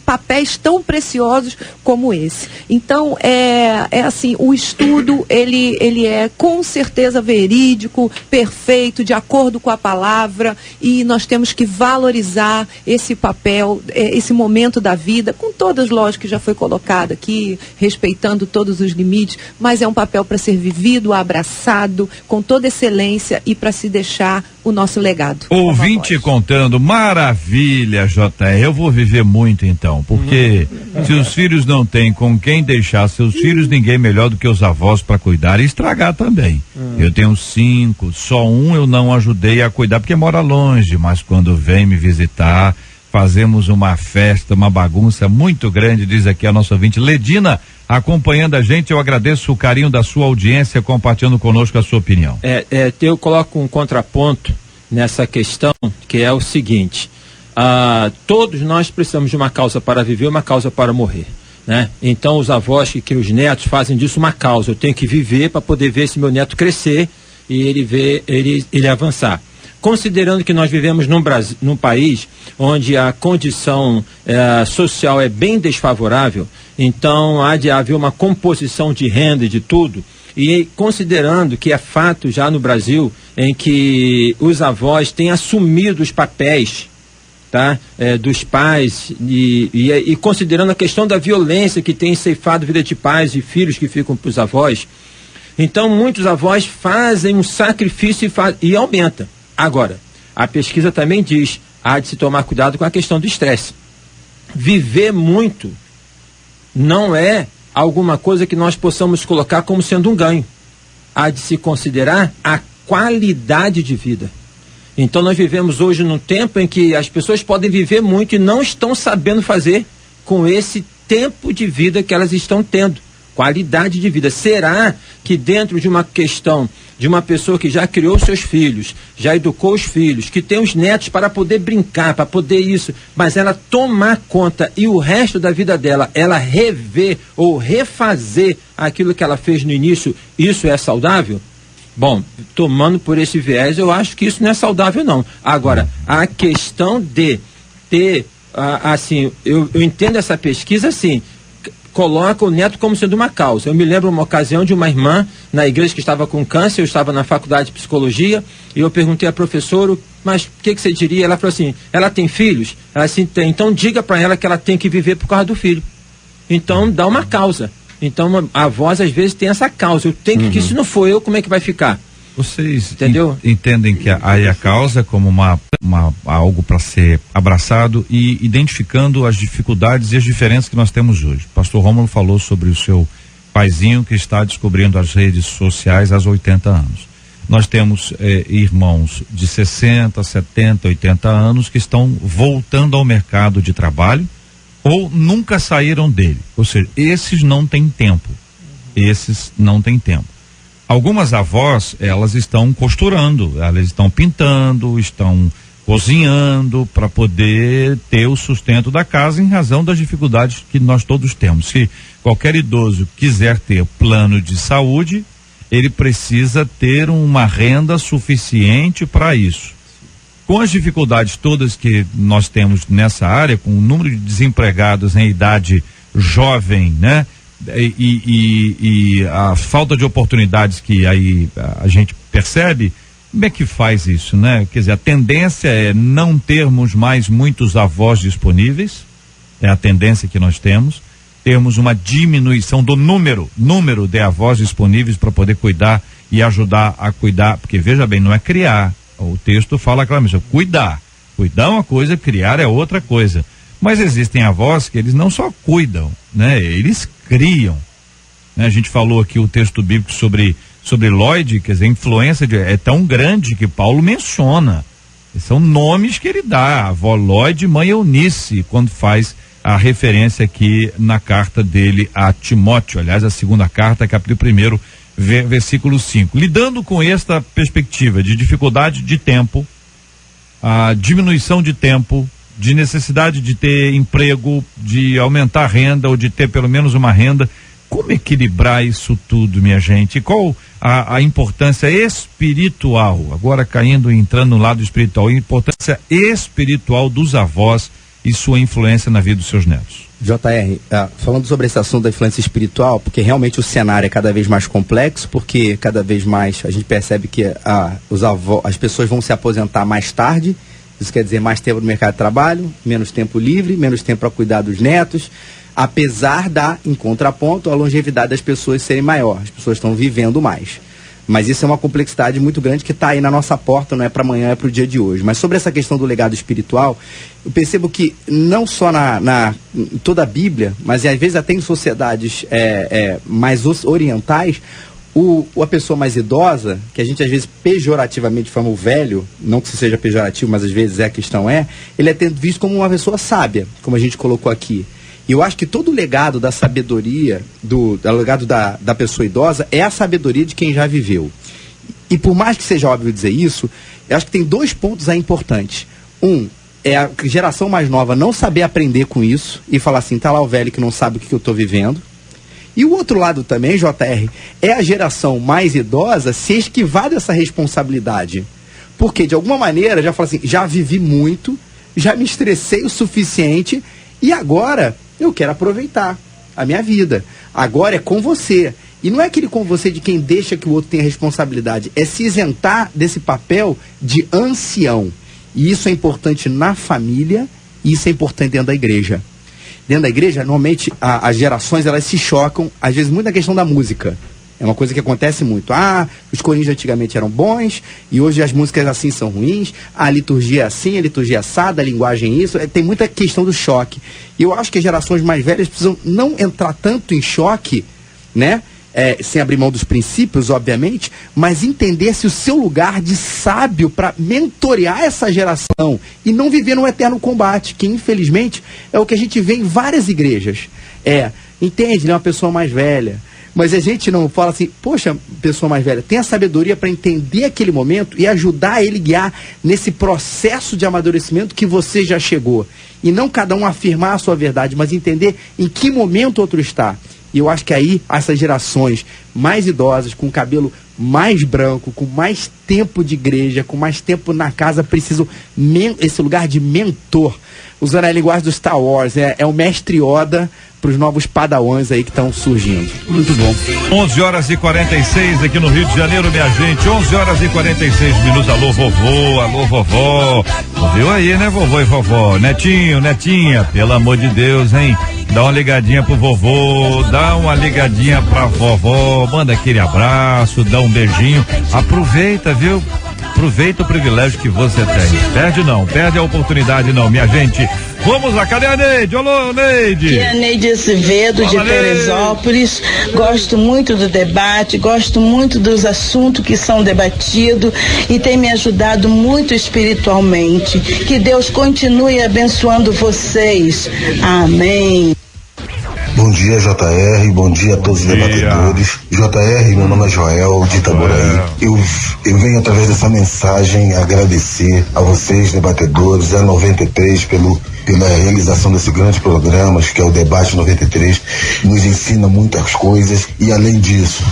papéis tão preciosos como esse. Então, assim, o estudo, ele é com certeza verídico, perfeito, de acordo com a palavra, e nós temos que valorizar esse papel, esse momento da vida, com todas, lógico, que já foi colocado aqui, respeitando todos os limites, mas é um papel para ser vivido, abraçado, com toda excelência e para se deixar o nosso legado. Ouvinte contando, maravilha, JR, eu vou viver muito então, porque se os filhos não têm com quem deixar seus filhos, ninguém melhor do que os avós para cuidar e estragar também. Eu tenho 5, só um eu não ajudei a cuidar porque mora longe, mas quando vem me visitar, fazemos uma festa, uma bagunça muito grande, diz aqui a nossa ouvinte Ledina, acompanhando a gente. Eu agradeço o carinho da sua audiência, compartilhando conosco a sua opinião. Eu coloco um contraponto nessa questão, que é o seguinte: todos nós precisamos de uma causa para viver, uma causa para morrer, né? Então os avós que criam os netos fazem disso uma causa. Eu tenho que viver para poder ver esse meu neto crescer e ele avançar. Considerando que nós vivemos num país onde a condição social é bem desfavorável, então há de haver uma composição de renda e de tudo, e considerando que é fato já no Brasil em que os avós têm assumido os papéis, tá, dos pais, e considerando a questão da violência que tem ceifado a vida de pais e filhos que ficam para os avós, então muitos avós fazem um sacrifício e aumenta. Agora, a pesquisa também diz, há de se tomar cuidado com a questão do estresse. Viver muito não é alguma coisa que nós possamos colocar como sendo um ganho. Há de se considerar a qualidade de vida. Então nós vivemos hoje num tempo em que as pessoas podem viver muito e não estão sabendo fazer com esse tempo de vida que elas estão tendo. Qualidade de vida. Será que dentro de uma questão de uma pessoa que já criou seus filhos, já educou os filhos, que tem os netos para poder brincar, para poder isso, mas ela tomar conta e o resto da vida dela, ela rever ou refazer aquilo que ela fez no início, isso é saudável? Bom, tomando por esse viés, eu acho que isso não é saudável não. Agora, a questão de ter, assim, eu entendo essa pesquisa assim, coloca o neto como sendo uma causa. Eu me lembro uma ocasião de uma irmã na igreja que estava com câncer, eu estava na faculdade de psicologia, e eu perguntei à professora, mas o que você diria? Ela falou assim, ela tem filhos? Ela assim, tem, então diga para ela que ela tem que viver por causa do filho. Então dá uma causa. Então a voz às vezes tem essa causa, eu tenho que se não for eu, como é que vai ficar? Vocês entendem que aí a causa como algo para ser abraçado e identificando as dificuldades e as diferenças que nós temos hoje. Pastor Rômulo falou sobre o seu paizinho que está descobrindo as redes sociais aos 80 anos. Nós temos irmãos de 60, 70, 80 anos que estão voltando ao mercado de trabalho ou nunca saíram dele. Ou seja, esses não têm tempo. Algumas avós, elas estão costurando, elas estão pintando, estão cozinhando para poder ter o sustento da casa em razão das dificuldades que nós todos temos. Se qualquer idoso que quiser ter plano de saúde, ele precisa ter uma renda suficiente para isso. Com as dificuldades todas que nós temos nessa área, com o número de desempregados em idade jovem, né? E a falta de oportunidades que aí a gente percebe, como é que faz isso, né? Quer dizer, a tendência é não termos mais muitos avós disponíveis, é a tendência que nós temos uma diminuição do número de avós disponíveis para poder cuidar e ajudar a cuidar, porque veja bem, não é criar, o texto fala claramente, cuidar é uma coisa, criar é outra coisa, mas existem avós que eles não só cuidam, né? Eles criam, né? A gente falou aqui o texto bíblico sobre Lloyd, quer dizer, a influência é tão grande que Paulo menciona, são nomes que ele dá, avó Lloyd e mãe Eunice, quando faz a referência aqui na carta dele a Timóteo, aliás, a segunda carta, capítulo 1, versículo 5. Lidando com esta perspectiva de dificuldade de tempo, a diminuição de tempo, de necessidade de ter emprego, de aumentar a renda ou de ter pelo menos uma renda, como equilibrar isso tudo, minha gente? Qual a importância espiritual, agora entrando no lado espiritual, a importância espiritual dos avós e sua influência na vida dos seus netos? JR, falando sobre esse assunto da influência espiritual, porque realmente o cenário é cada vez mais complexo, porque cada vez mais a gente percebe que as pessoas vão se aposentar mais tarde, isso quer dizer mais tempo no mercado de trabalho, menos tempo livre, menos tempo para cuidar dos netos, apesar em contraponto, a longevidade das pessoas serem maior, as pessoas estão vivendo mais. Mas isso é uma complexidade muito grande que está aí na nossa porta, não é para amanhã, é para o dia de hoje. Mas sobre essa questão do legado espiritual, eu percebo que não só em toda a Bíblia, mas às vezes até em sociedades mais orientais, a pessoa mais idosa, que a gente às vezes pejorativamente chama o velho, não que isso seja pejorativo, mas às vezes a questão ele é visto como uma pessoa sábia, como a gente colocou aqui. E eu acho que todo o legado da sabedoria, o legado da pessoa idosa, é a sabedoria de quem já viveu. E por mais que seja óbvio dizer isso, eu acho que tem 2 pontos aí importantes. Um, é a geração mais nova não saber aprender com isso e falar assim, tá lá o velho que não sabe o que eu estou vivendo. E o outro lado também, JR, é a geração mais idosa se esquivar dessa responsabilidade. Porque, de alguma maneira, já fala assim, já vivi muito, já me estressei o suficiente e agora eu quero aproveitar a minha vida. Agora é com você. E não é aquele com você de quem deixa que o outro tenha responsabilidade. É se isentar desse papel de ancião. E isso é importante na família e isso é importante dentro da igreja. Dentro da igreja, normalmente, as gerações elas se chocam, às vezes muito na questão da música. É uma coisa que acontece muito. Os corinhos antigamente eram bons e hoje as músicas assim são ruins. A liturgia é assim, a liturgia é assada, a linguagem é isso. Tem muita questão do choque. E eu acho que as gerações mais velhas precisam não entrar tanto em choque, né? Sem abrir mão dos princípios, obviamente, mas entender-se o seu lugar de sábio para mentorear essa geração e não viver num eterno combate, que infelizmente é o que a gente vê em várias igrejas. Entende, ele é uma pessoa mais velha. Mas a gente não fala assim, poxa, pessoa mais velha, tem a sabedoria para entender aquele momento e ajudar ele a guiar nesse processo de amadurecimento que você já chegou. E não cada um afirmar a sua verdade, mas entender em que momento o outro está. E eu acho que aí, essas gerações mais idosas, com cabelo mais branco, com mais tempo de igreja, com mais tempo na casa, precisam esse lugar de mentor. Usando a linguagem do Star Wars, é o mestre Yoda para os novos padawans aí que estão surgindo. Muito bom. 11h46 aqui no Rio de Janeiro, minha gente. 11h46. Alô, vovô, alô, vovó. Ouviu aí, né, vovô e vovó? Netinho, netinha, pelo amor de Deus, hein? Dá uma ligadinha pro vovô, dá uma ligadinha pra vovó, manda aquele abraço, dá um beijinho. Aproveita, viu? Aproveita o privilégio que você tem. Perde a oportunidade não, minha gente. Vamos lá, cadê a Neide? Alô, Neide. Aqui é a Neide Acevedo, de Teresópolis. Gosto muito do debate, gosto muito dos assuntos que são debatidos e tem me ajudado muito espiritualmente. Que Deus continue abençoando vocês. Amém. Bom dia, JR, bom dia a todos os debatedores. JR, meu nome é Joel, de Itaboraí. Eu venho através dessa mensagem agradecer a vocês, debatedores, a 93 pela realização desse grande programa, que é o Debate 93, nos ensina muitas coisas e, além disso,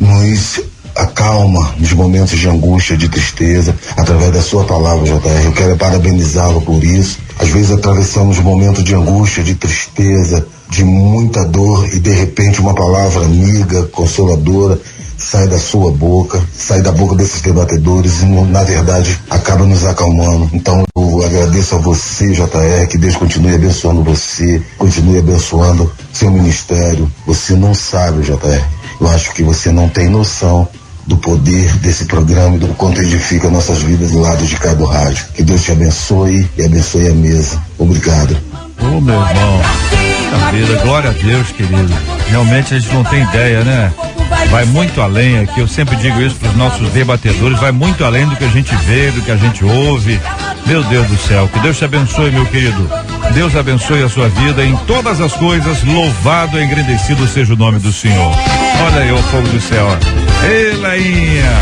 nos acalma nos momentos de angústia, de tristeza, através da sua palavra, JR. Eu quero parabenizá-lo por isso. Às vezes atravessamos momentos de angústia, de tristeza, de muita dor, e de repente uma palavra amiga, consoladora, sai da sua boca, sai da boca desses debatedores e, na verdade, acaba nos acalmando. Então eu agradeço a você, JR, que Deus continue abençoando você, continue abençoando seu ministério. Você não sabe, JR, eu acho que você não tem noção do poder desse programa e do quanto edifica nossas vidas do lado de cá do rádio. Que Deus te abençoe e abençoe a mesa. Obrigado. Ô, meu irmão, puxa vida, glória a Deus, querido. Realmente a gente não tem ideia, né? Vai muito além aqui, eu sempre digo isso para os nossos debatedores, vai muito além do que a gente vê, do que a gente ouve. Meu Deus do céu, que Deus te abençoe, meu querido. Deus abençoe a sua vida em todas as coisas, louvado e engrandecido seja o nome do Senhor. Olha aí o fogo do céu, ó. Ei, Lainha.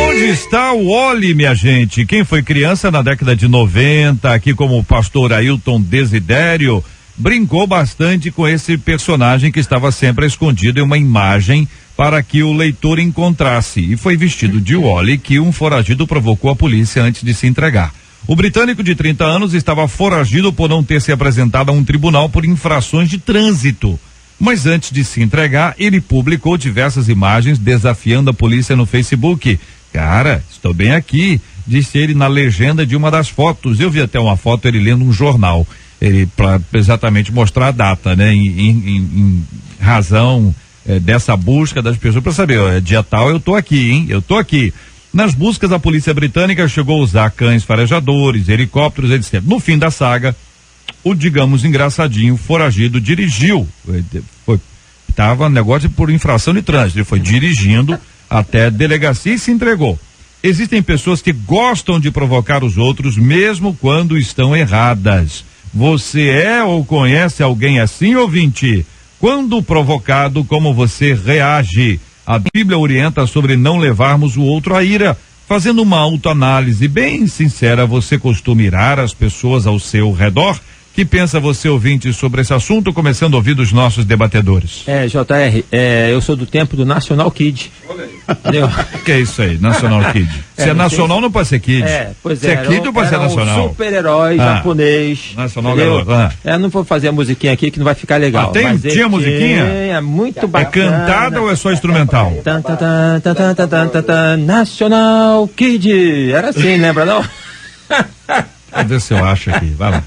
Onde está o Oli, minha gente? Quem foi criança na década de 90, aqui como o pastor Ailton Desidério, brincou bastante com esse personagem que estava sempre escondido em uma imagem para que o leitor encontrasse. E foi vestido de Oli que um foragido provocou a polícia antes de se entregar. O britânico de 30 anos estava foragido por não ter se apresentado a um tribunal por infrações de trânsito. Mas antes de se entregar, ele publicou diversas imagens desafiando a polícia no Facebook. Cara, estou bem aqui, disse ele na legenda de uma das fotos. Eu vi até uma foto ele lendo um jornal, ele para exatamente mostrar a data, né? Em razão dessa busca das pessoas para saber, dia tal eu tô aqui, hein? Eu tô aqui. Nas buscas, a polícia britânica chegou a usar cães farejadores, helicópteros, etc. No fim da saga, o, digamos, engraçadinho foragido dirigiu, estava negócio por infração de trânsito, ele foi dirigindo até a delegacia e se entregou. Existem pessoas que gostam de provocar os outros mesmo quando estão erradas. Você é ou conhece alguém assim, ouvinte? Quando provocado, como você reage? A Bíblia orienta sobre não levarmos o outro à ira. Fazendo uma autoanálise bem sincera, você costuma irar as pessoas ao seu redor? Que pensa você, ouvinte, sobre esse assunto, começando a ouvir dos nossos debatedores? JR, eu sou do tempo do National Kid. Entendeu? O que é isso aí, National Kid? Se é nacional, não pode ser Kid. Pois se é Kid, não pode ser nacional. Um super-herói japonês. Nacional garoto. Não vou fazer a musiquinha aqui que não vai ficar legal. Tinha musiquinha? É muito bacana. É cantada ou é só instrumental? National Kid. Era assim, lembra não? Vamos ver se eu acho aqui, vai lá.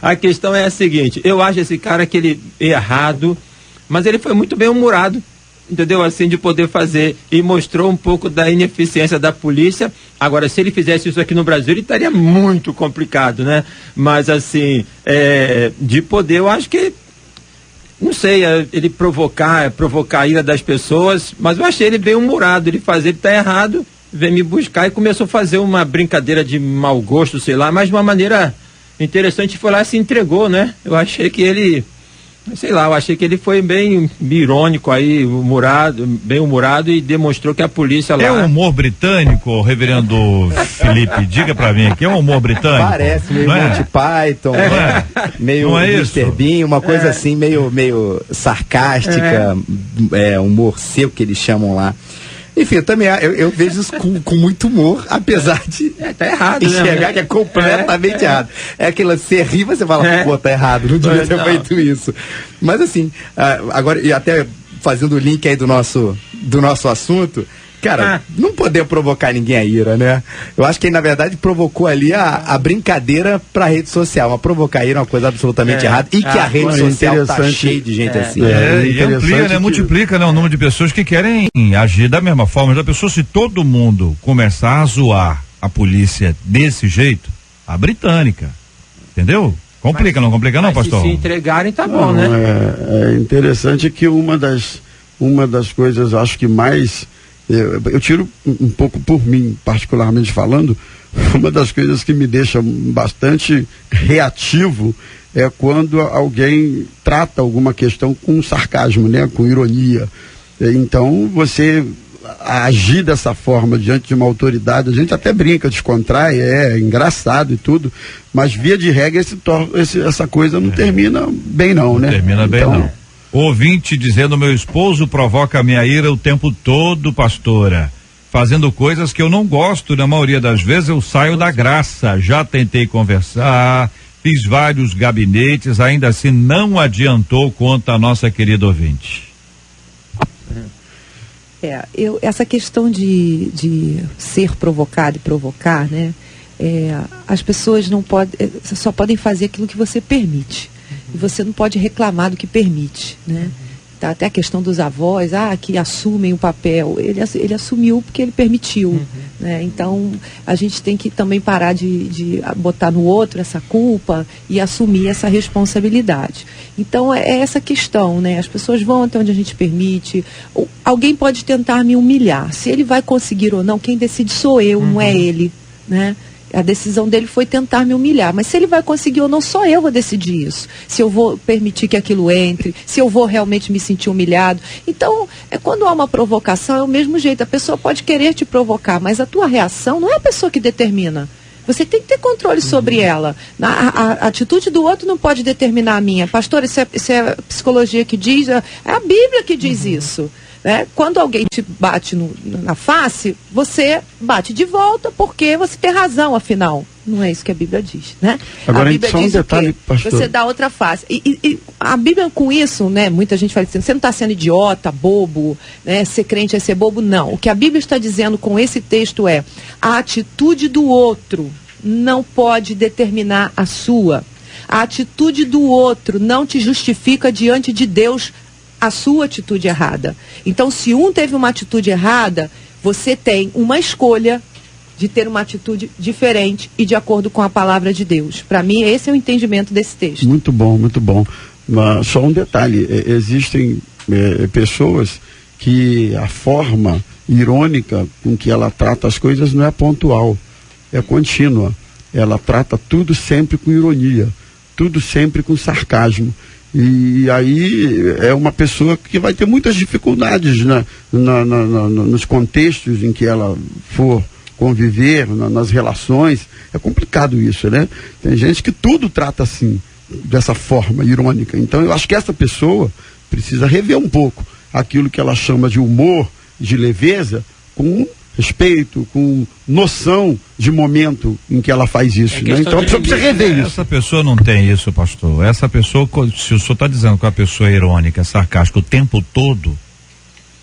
A questão é a seguinte, eu acho esse cara que ele errado, mas ele foi muito bem humorado, entendeu? Assim, de poder fazer, e mostrou um pouco da ineficiência da polícia. Agora, se ele fizesse isso aqui no Brasil, ele estaria muito complicado, né? Mas assim, de poder, eu acho que, não sei, ele provocar a ira das pessoas, mas eu achei ele bem humorado, ele tá errado, veio me buscar e começou a fazer uma brincadeira de mau gosto, sei lá, mas de uma maneira interessante, foi lá e se entregou, né? Eu achei que ele, sei lá, foi bem irônico aí, bem humorado, e demonstrou que a polícia lá... É um humor britânico, reverendo Felipe? Diga pra mim aqui, é um humor britânico? Parece meio Monty Python, meio Mr. Bean, uma coisa assim, meio sarcástica, humor seco que eles chamam lá. Enfim, eu vejo isso com muito humor, apesar de tá errado, enxergar, né? Que é completamente errado. É aquilo, você ri, você fala, pô, tá errado, não devia ter feito isso. Mas assim, agora, e até fazendo o link aí do nosso assunto, cara, não poder provocar ninguém a ira, né? Eu acho que ele, na verdade, provocou ali a brincadeira pra rede social. Mas provocar a ira é uma coisa absolutamente errada. E que a rede social tá cheia de gente assim. E amplia, né? Multiplica, né? O número de pessoas que querem agir da mesma forma. Já pensou se todo mundo começar a zoar a polícia desse jeito? A britânica. Entendeu? Complica, não complica não, pastor? Se entregarem, tá bom, né? É interessante que uma das coisas, acho que mais... Eu tiro um pouco por mim, particularmente falando, uma das coisas que me deixa bastante reativo é quando alguém trata alguma questão com sarcasmo, né? Com ironia. Então, você agir dessa forma diante de uma autoridade, a gente até brinca, descontrai, é engraçado e tudo, mas via de regra essa coisa não termina bem não, né? Termina bem não. Ouvinte dizendo: meu esposo provoca a minha ira o tempo todo, pastora, fazendo coisas que eu não gosto, na maioria das vezes eu saio da graça. Já tentei conversar, fiz vários gabinetes, ainda assim não adiantou, conta a nossa querida ouvinte. Essa questão de ser provocado e provocar, né? As pessoas não podem, só podem fazer aquilo que você permite. E você não pode reclamar do que permite, né? Tá, até a questão dos avós, que assumem o papel. Ele assumiu porque ele permitiu, né? Então, a gente tem que também parar de botar no outro essa culpa e assumir essa responsabilidade. Então, é essa questão, né? As pessoas vão até onde a gente permite. Alguém pode tentar me humilhar. Se ele vai conseguir ou não, quem decide sou eu, não é ele, né? A decisão dele foi tentar me humilhar, mas se ele vai conseguir ou não, só eu vou decidir isso. Se eu vou permitir que aquilo entre, se eu vou realmente me sentir humilhado. Então, quando há uma provocação, é o mesmo jeito. A pessoa pode querer te provocar, mas a tua reação não é a pessoa que determina. Você tem que ter controle sobre ela. A atitude do outro não pode determinar a minha. Pastor, isso é psicologia que diz, é a Bíblia que diz isso. Né? Quando alguém te bate na face, você bate de volta porque você tem razão, afinal. Não é isso que a Bíblia diz, né? Agora, a Bíblia só diz um detalhe, pastor. Você dá outra face. E a Bíblia com isso, né? Muita gente fala assim, você não está sendo idiota, bobo, né? Ser crente é ser bobo. Não. O que a Bíblia está dizendo com esse texto é: a atitude do outro não pode determinar a sua. A atitude do outro não te justifica diante de Deus a sua atitude errada. Então, se um teve uma atitude errada, você tem uma escolha de ter uma atitude diferente e de acordo com a palavra de Deus. Para mim, esse é o entendimento desse texto. Muito bom, muito bom. Mas só um detalhe, existem pessoas que a forma irônica com que ela trata as coisas não é pontual, é contínua. Ela trata tudo sempre com ironia, tudo sempre com sarcasmo. E aí é uma pessoa que vai ter muitas dificuldades nos contextos em que ela for conviver, nas relações. É complicado isso, né? Tem gente que tudo trata assim, dessa forma irônica. Então eu acho que essa pessoa precisa rever um pouco aquilo que ela chama de humor, de leveza, com respeito, com noção de momento em que ela faz isso, né? Então a pessoa precisa rever isso. Essa pessoa não tem isso, pastor. Essa pessoa, se o senhor está dizendo que a pessoa é irônica, sarcástica o tempo todo,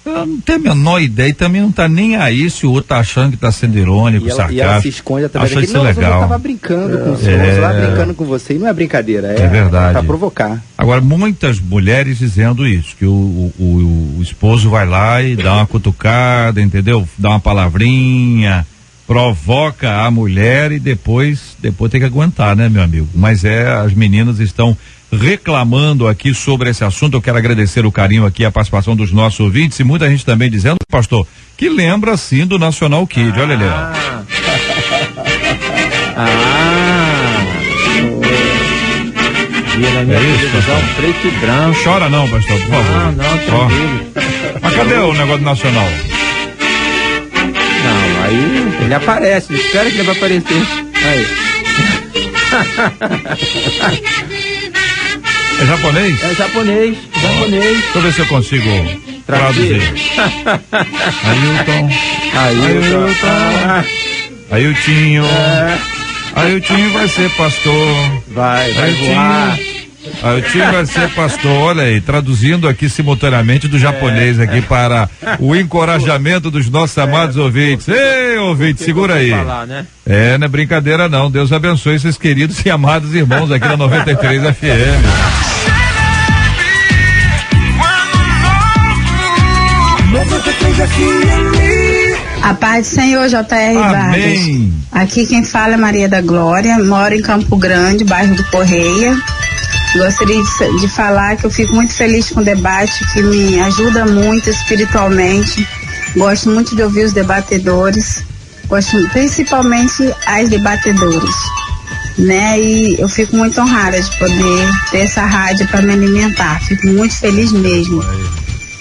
ela não tem a menor ideia e também não está nem aí se o outro está achando que está sendo irônico, sarcástico. E ela se esconde através daquele, não, legal. Eu estava brincando com o senhor, eu estava brincando com você, e não é brincadeira, é verdade. Para provocar. Agora, muitas mulheres dizendo isso, que o esposo vai lá e dá uma cutucada, entendeu? Dá uma palavrinha, provoca a mulher e depois tem que aguentar, né, meu amigo? Mas as meninas estão reclamando aqui sobre esse assunto. Eu quero agradecer o carinho aqui, a participação dos nossos ouvintes e muita gente também dizendo, pastor, que lembra sim do Nacional Kid. Olha ali, ó. Via na minha televisão, preto e branco. Não chora não, pastor, por favor. Não, tranquilo. Mas cadê o negócio do Nacional? Não, aí ele aparece, espera que ele vai aparecer. Aí. É japonês? É japonês. Deixa eu ver se eu consigo traduzir. Ailtinho. Ailtinho vai ser pastor. Vai voar. Ailtinho vai ser pastor. Olha aí, traduzindo aqui simultaneamente do japonês aqui para o encorajamento dos nossos amados ouvintes. Ei, ouvinte, segura aí. Falar, né? Não é brincadeira não. Deus abençoe esses queridos e amados irmãos aqui na 93 FM. A paz do Senhor, J.R. Vargas. Aqui quem fala é Maria da Glória, moro em Campo Grande, bairro do Correia. Gostaria de falar que eu fico muito feliz com o debate, que me ajuda muito espiritualmente. Gosto muito de ouvir os debatedores. gosto principalmente as debatedoras, né? E eu fico muito honrada de poder ter essa rádio para me alimentar. Fico muito feliz mesmo.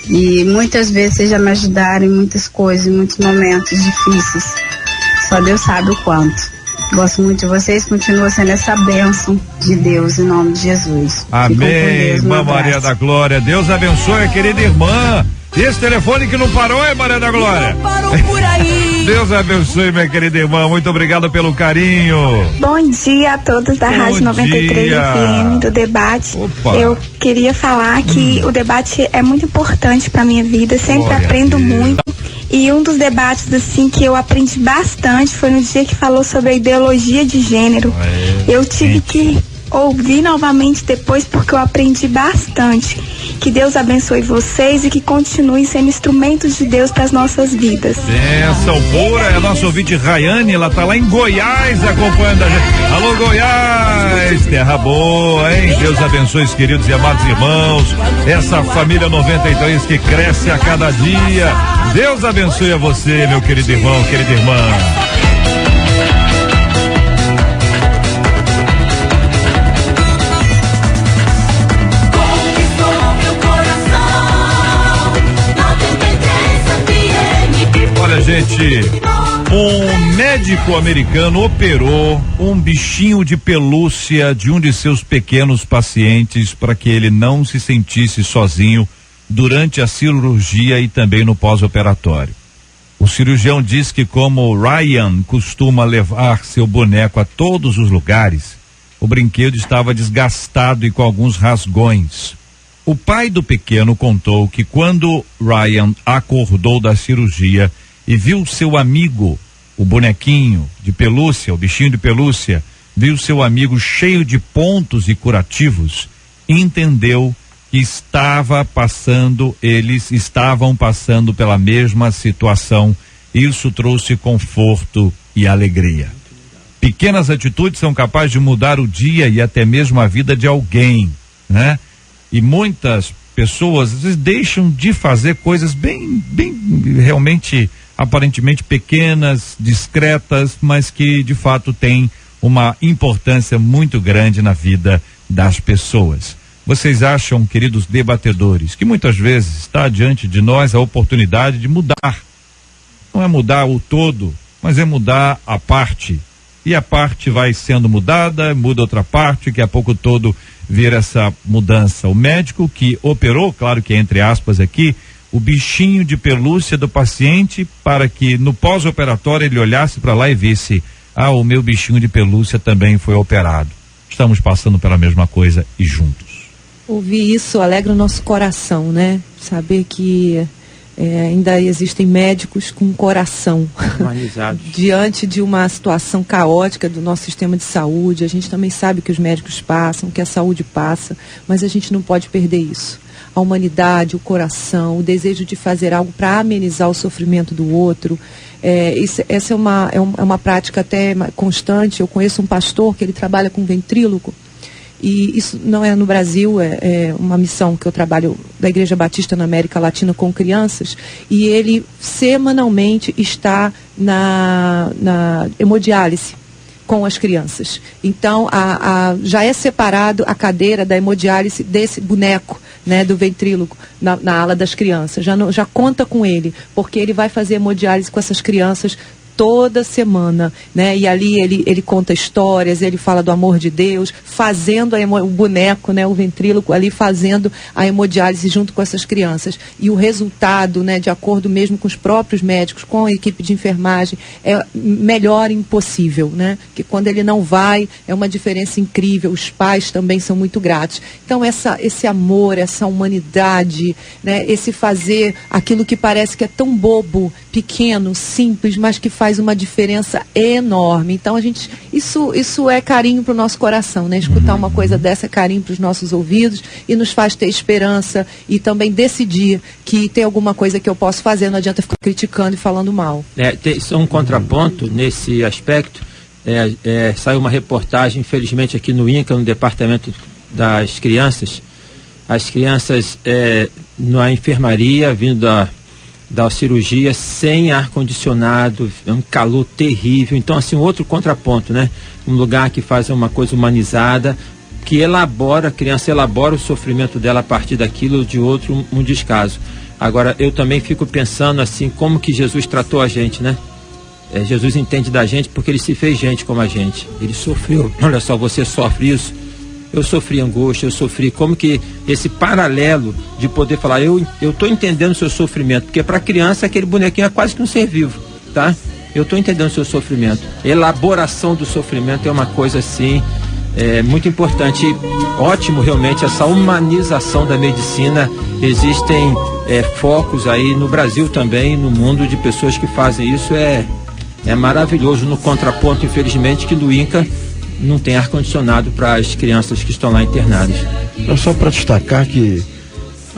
E muitas vezes vocês já me ajudaram em muitas coisas, em muitos momentos difíceis. Só Deus sabe o quanto. Gosto muito de vocês, continua sendo essa bênção de Deus, em nome de Jesus. Amém, irmã Maria da Glória. Deus abençoe a querida irmã. E esse telefone que não parou, hein, Maria da Glória? Não parou por aí. Deus abençoe, minha querida irmã. Muito obrigado pelo carinho. Bom dia a todos da Rádio 93 FM, do debate. Opa. Eu queria falar que o debate é muito importante para minha vida, sempre Glória aprendo muito. E um dos debates assim que eu aprendi bastante foi no dia que falou sobre a ideologia de gênero. Eu tive que ouvir novamente depois porque eu aprendi bastante. Que Deus abençoe vocês e que continuem sendo instrumentos de Deus para as nossas vidas. Bênção pura, é a nossa ouvinte Rayane, ela tá lá em Goiás acompanhando a gente. Alô, Goiás, terra boa, hein? Deus abençoe os queridos e amados irmãos, essa família 93 que cresce a cada dia. Deus abençoe a você, meu querido irmão, querida irmã. Olha, gente, um médico americano operou um bichinho de pelúcia de um de seus pequenos pacientes para que ele não se sentisse sozinho durante a cirurgia e também no pós-operatório. O cirurgião diz que como Ryan costuma levar seu boneco a todos os lugares, o brinquedo estava desgastado e com alguns rasgões. O pai do pequeno contou que quando Ryan acordou da cirurgia e viu seu amigo, o bonequinho de pelúcia, o bichinho de pelúcia, viu seu amigo cheio de pontos e curativos, entendeu que eles estavam passando pela mesma situação. Isso trouxe conforto e alegria. Pequenas atitudes são capazes de mudar o dia e até mesmo a vida de alguém, né? E muitas pessoas às vezes deixam de fazer coisas bem realmente aparentemente pequenas, discretas, mas que de fato têm uma importância muito grande na vida das pessoas. Vocês acham, queridos debatedores, que muitas vezes está diante de nós a oportunidade de mudar? Não é mudar o todo, mas é mudar a parte. E a parte vai sendo mudada, muda outra parte, que a pouco todo vira essa mudança. O médico que operou, claro que entre aspas aqui, o bichinho de pelúcia do paciente para que no pós-operatório ele olhasse para lá e visse, o meu bichinho de pelúcia também foi operado. Estamos passando pela mesma coisa e juntos. Ouvir isso alegra o nosso coração, né? Saber que ainda existem médicos com coração diante de uma situação caótica do nosso sistema de saúde. A gente também sabe que os médicos passam, que a saúde passa, mas a gente não pode perder isso. A humanidade, o coração, o desejo de fazer algo para amenizar o sofrimento do outro. Essa é uma prática até constante. Eu conheço um pastor que ele trabalha com ventríloco. E isso não é no Brasil, é uma missão que eu trabalho da Igreja Batista na América Latina com crianças, e ele semanalmente está na hemodiálise com as crianças. Então, já é separado a cadeira da hemodiálise desse boneco, né, do ventríloco, na ala das crianças. Já conta com ele, porque ele vai fazer hemodiálise com essas crianças toda semana, né? E ali ele conta histórias, ele fala do amor de Deus, fazendo o boneco, né? O ventríloco ali fazendo a hemodiálise junto com essas crianças. E o resultado, né? De acordo mesmo com os próprios médicos, com a equipe de enfermagem, é melhor impossível, né? Que quando ele não vai, é uma diferença incrível. Os pais também são muito gratos. Então esse amor, essa humanidade, né? Esse fazer aquilo que parece que é tão bobo, pequeno, simples, mas que faz uma diferença enorme. Então isso é carinho para o nosso coração, né? Escutar uma coisa dessa é carinho para os nossos ouvidos e nos faz ter esperança e também decidir que tem alguma coisa que eu posso fazer, não adianta ficar criticando e falando mal. Isso é um contraponto nesse aspecto. Saiu uma reportagem, infelizmente aqui no INCA, no departamento das crianças, as crianças na enfermaria, vindo da cirurgia sem ar-condicionado, é um calor terrível. Então, assim, outro contraponto, né? Um lugar que faz uma coisa humanizada, que elabora, a criança elabora o sofrimento dela a partir daquilo, de outro, um descaso. Agora, eu também fico pensando, assim, como que Jesus tratou a gente, né? Jesus entende da gente porque ele se fez gente como a gente. Ele sofreu. Olha só, você sofre isso. Eu sofri angústia, eu sofri. Como que esse paralelo de poder falar, eu estou entendendo o seu sofrimento, porque para a criança aquele bonequinho é quase que um ser vivo, tá? Eu estou entendendo o seu sofrimento. Elaboração do sofrimento é uma coisa assim, muito importante. Ótimo realmente essa humanização da medicina. Existem focos aí no Brasil também, no mundo, de pessoas que fazem isso. É maravilhoso, no contraponto, infelizmente, que no INCA não tem ar-condicionado para as crianças que estão lá internadas. É só para destacar que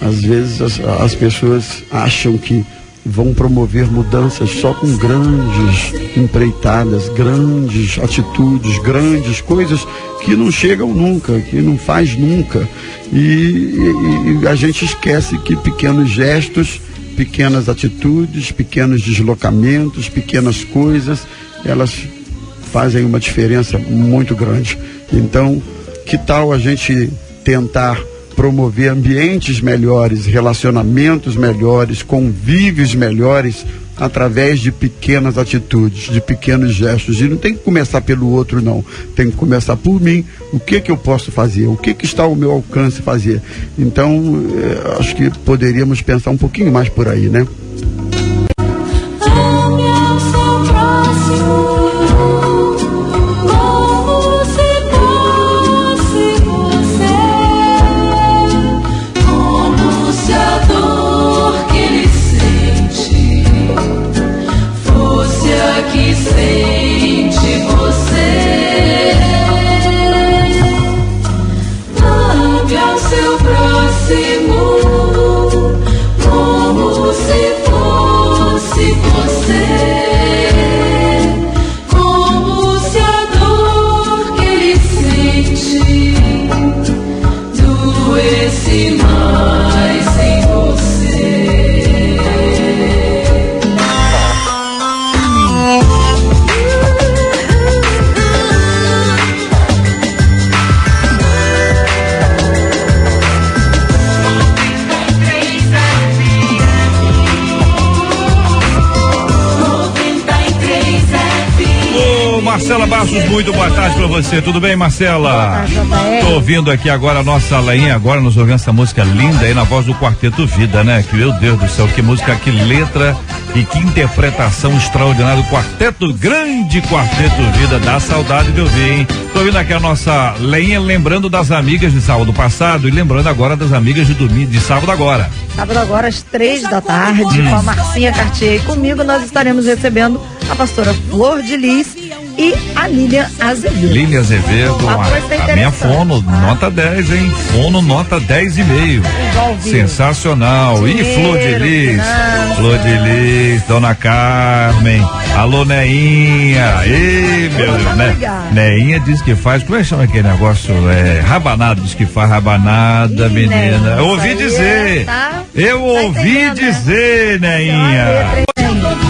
às vezes as pessoas acham que vão promover mudanças só com grandes empreitadas, grandes atitudes, grandes coisas que não chegam nunca, que não faz nunca. E a gente esquece que pequenos gestos, pequenas atitudes, pequenos deslocamentos, pequenas coisas, elas fazem uma diferença muito grande. Então, que tal a gente tentar promover ambientes melhores, relacionamentos melhores, convívios melhores, através de pequenas atitudes, de pequenos gestos. E não tem que começar pelo outro, não. Tem que começar por mim. O que eu posso fazer? O que está ao meu alcance fazer? Então, acho que poderíamos pensar um pouquinho mais por aí, né? Marcela Bastos, muito boa tarde pra você. Tudo bem, Marcela? Tô ouvindo aqui agora a nossa Leinha, agora nos ouvindo essa música linda aí na voz do Quarteto Vida, né? Que, meu Deus do céu, que música, que letra e que interpretação extraordinária do Quarteto, grande Quarteto Vida, dá saudade de ouvir, hein? Tô ouvindo aqui a nossa Leinha, lembrando das amigas de sábado passado e lembrando agora das amigas de domingo, de sábado agora. Sábado agora às 3h, com a Marcinha Cartier e comigo, nós estaremos recebendo a pastora Flor de Lis e a Lilian Azevedo. Lilian Azevedo, a minha fono, nota 10, hein? Fono, nota 10,5. Sensacional. E Flor de Lis, Dona Carmen, alô Neinha. Ei, meu Deus, né? Neinha diz que faz, como é que chama aquele negócio? Rabanada, diz que faz rabanada, menina. Eu ouvi dizer. Eu ouvi dizer, Neinha.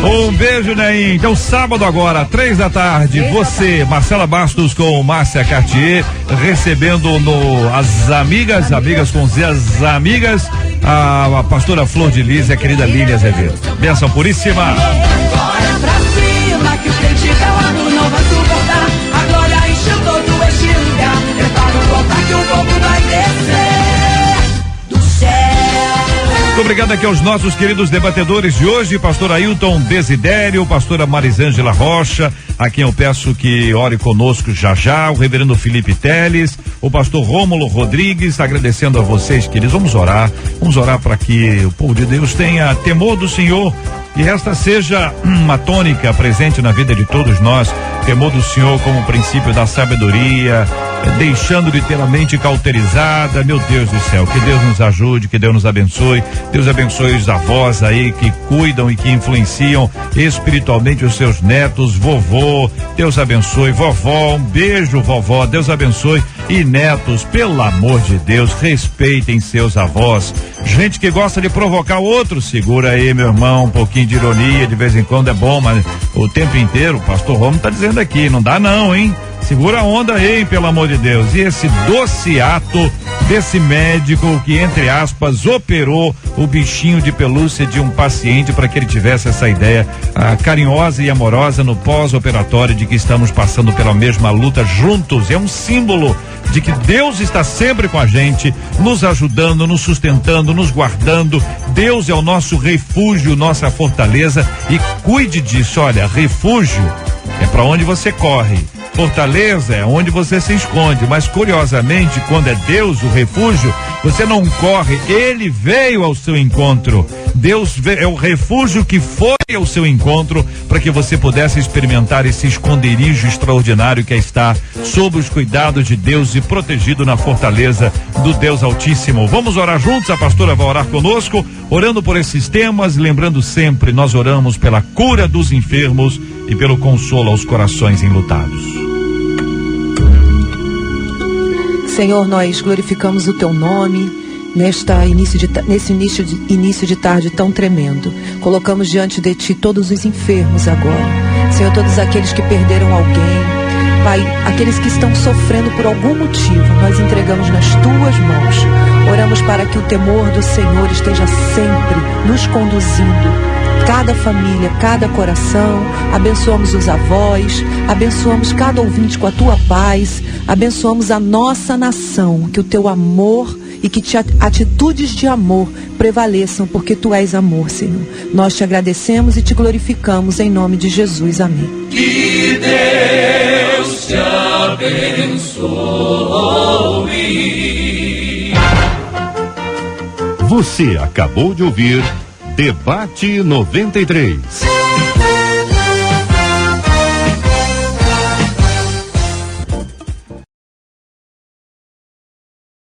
Um beijo, Neinha. Então, sábado agora, 3h, você, Marcela Bastos com Márcia Cartier, recebendo as amigas com as amigas, a pastora Flor de Lis e a querida Lilian Azevedo. Bênção puríssima. Bora pra cima, que o ano não vai suportar. A glória encheu todo este lugar. Prepara o altar que o fogo vai descer do céu. Muito obrigado aqui aos nossos queridos debatedores de hoje, pastor Ailton Desidério, pastora Marisângela Rocha, a quem eu peço que ore conosco já, o reverendo Felipe Teles, o pastor Rômulo Rodrigues, agradecendo a vocês, queridos. Vamos orar para que o povo de Deus tenha temor do Senhor e esta seja uma tônica presente na vida de todos nós, temor do Senhor como princípio da sabedoria, deixando literalmente cauterizada. Meu Deus do céu, que Deus nos ajude, que Deus nos abençoe. Deus abençoe os avós aí que cuidam e que influenciam espiritualmente os seus netos, vovô. Deus abençoe, vovó, um beijo, vovó. Deus abençoe E netos, pelo amor de Deus, respeitem seus avós. Gente que gosta de provocar outro, segura aí, meu irmão, um pouquinho de ironia de vez em quando é bom, mas o tempo inteiro, o pastor Romo tá dizendo aqui, não dá não, hein? Segura a onda aí, pelo amor de Deus. E esse doce ato desse médico que, entre aspas, operou o bichinho de pelúcia de um paciente para que ele tivesse essa ideia carinhosa e amorosa no pós-operatório de que estamos passando pela mesma luta juntos. É um símbolo de que Deus está sempre com a gente, nos ajudando, nos sustentando, nos guardando. Deus é o nosso refúgio, nossa fortaleza, e cuide disso. Olha, refúgio é para onde você corre. Fortaleza é onde você se esconde, mas curiosamente, quando é Deus o refúgio, você não corre, Ele veio ao seu encontro. Deus é o refúgio que foi ao seu encontro para que você pudesse experimentar esse esconderijo extraordinário que está sob os cuidados de Deus e protegido na fortaleza do Deus Altíssimo. Vamos orar juntos, a pastora vai orar conosco, orando por esses temas, lembrando sempre, nós oramos pela cura dos enfermos e pelo consolo aos corações enlutados. Senhor, nós glorificamos o teu nome nesse início de tarde tão tremendo. Colocamos diante de ti todos os enfermos agora. Senhor, todos aqueles que perderam alguém, Pai, aqueles que estão sofrendo por algum motivo, nós entregamos nas tuas mãos. Oramos para que o temor do Senhor esteja sempre nos conduzindo. Cada família, cada coração, abençoamos os avós, abençoamos cada ouvinte com a tua paz, abençoamos a nossa nação, que o teu amor e que atitudes de amor prevaleçam, porque tu és amor, Senhor. Nós te agradecemos e te glorificamos em nome de Jesus, amém. Que Deus te abençoe. Você acabou de ouvir Debate 93.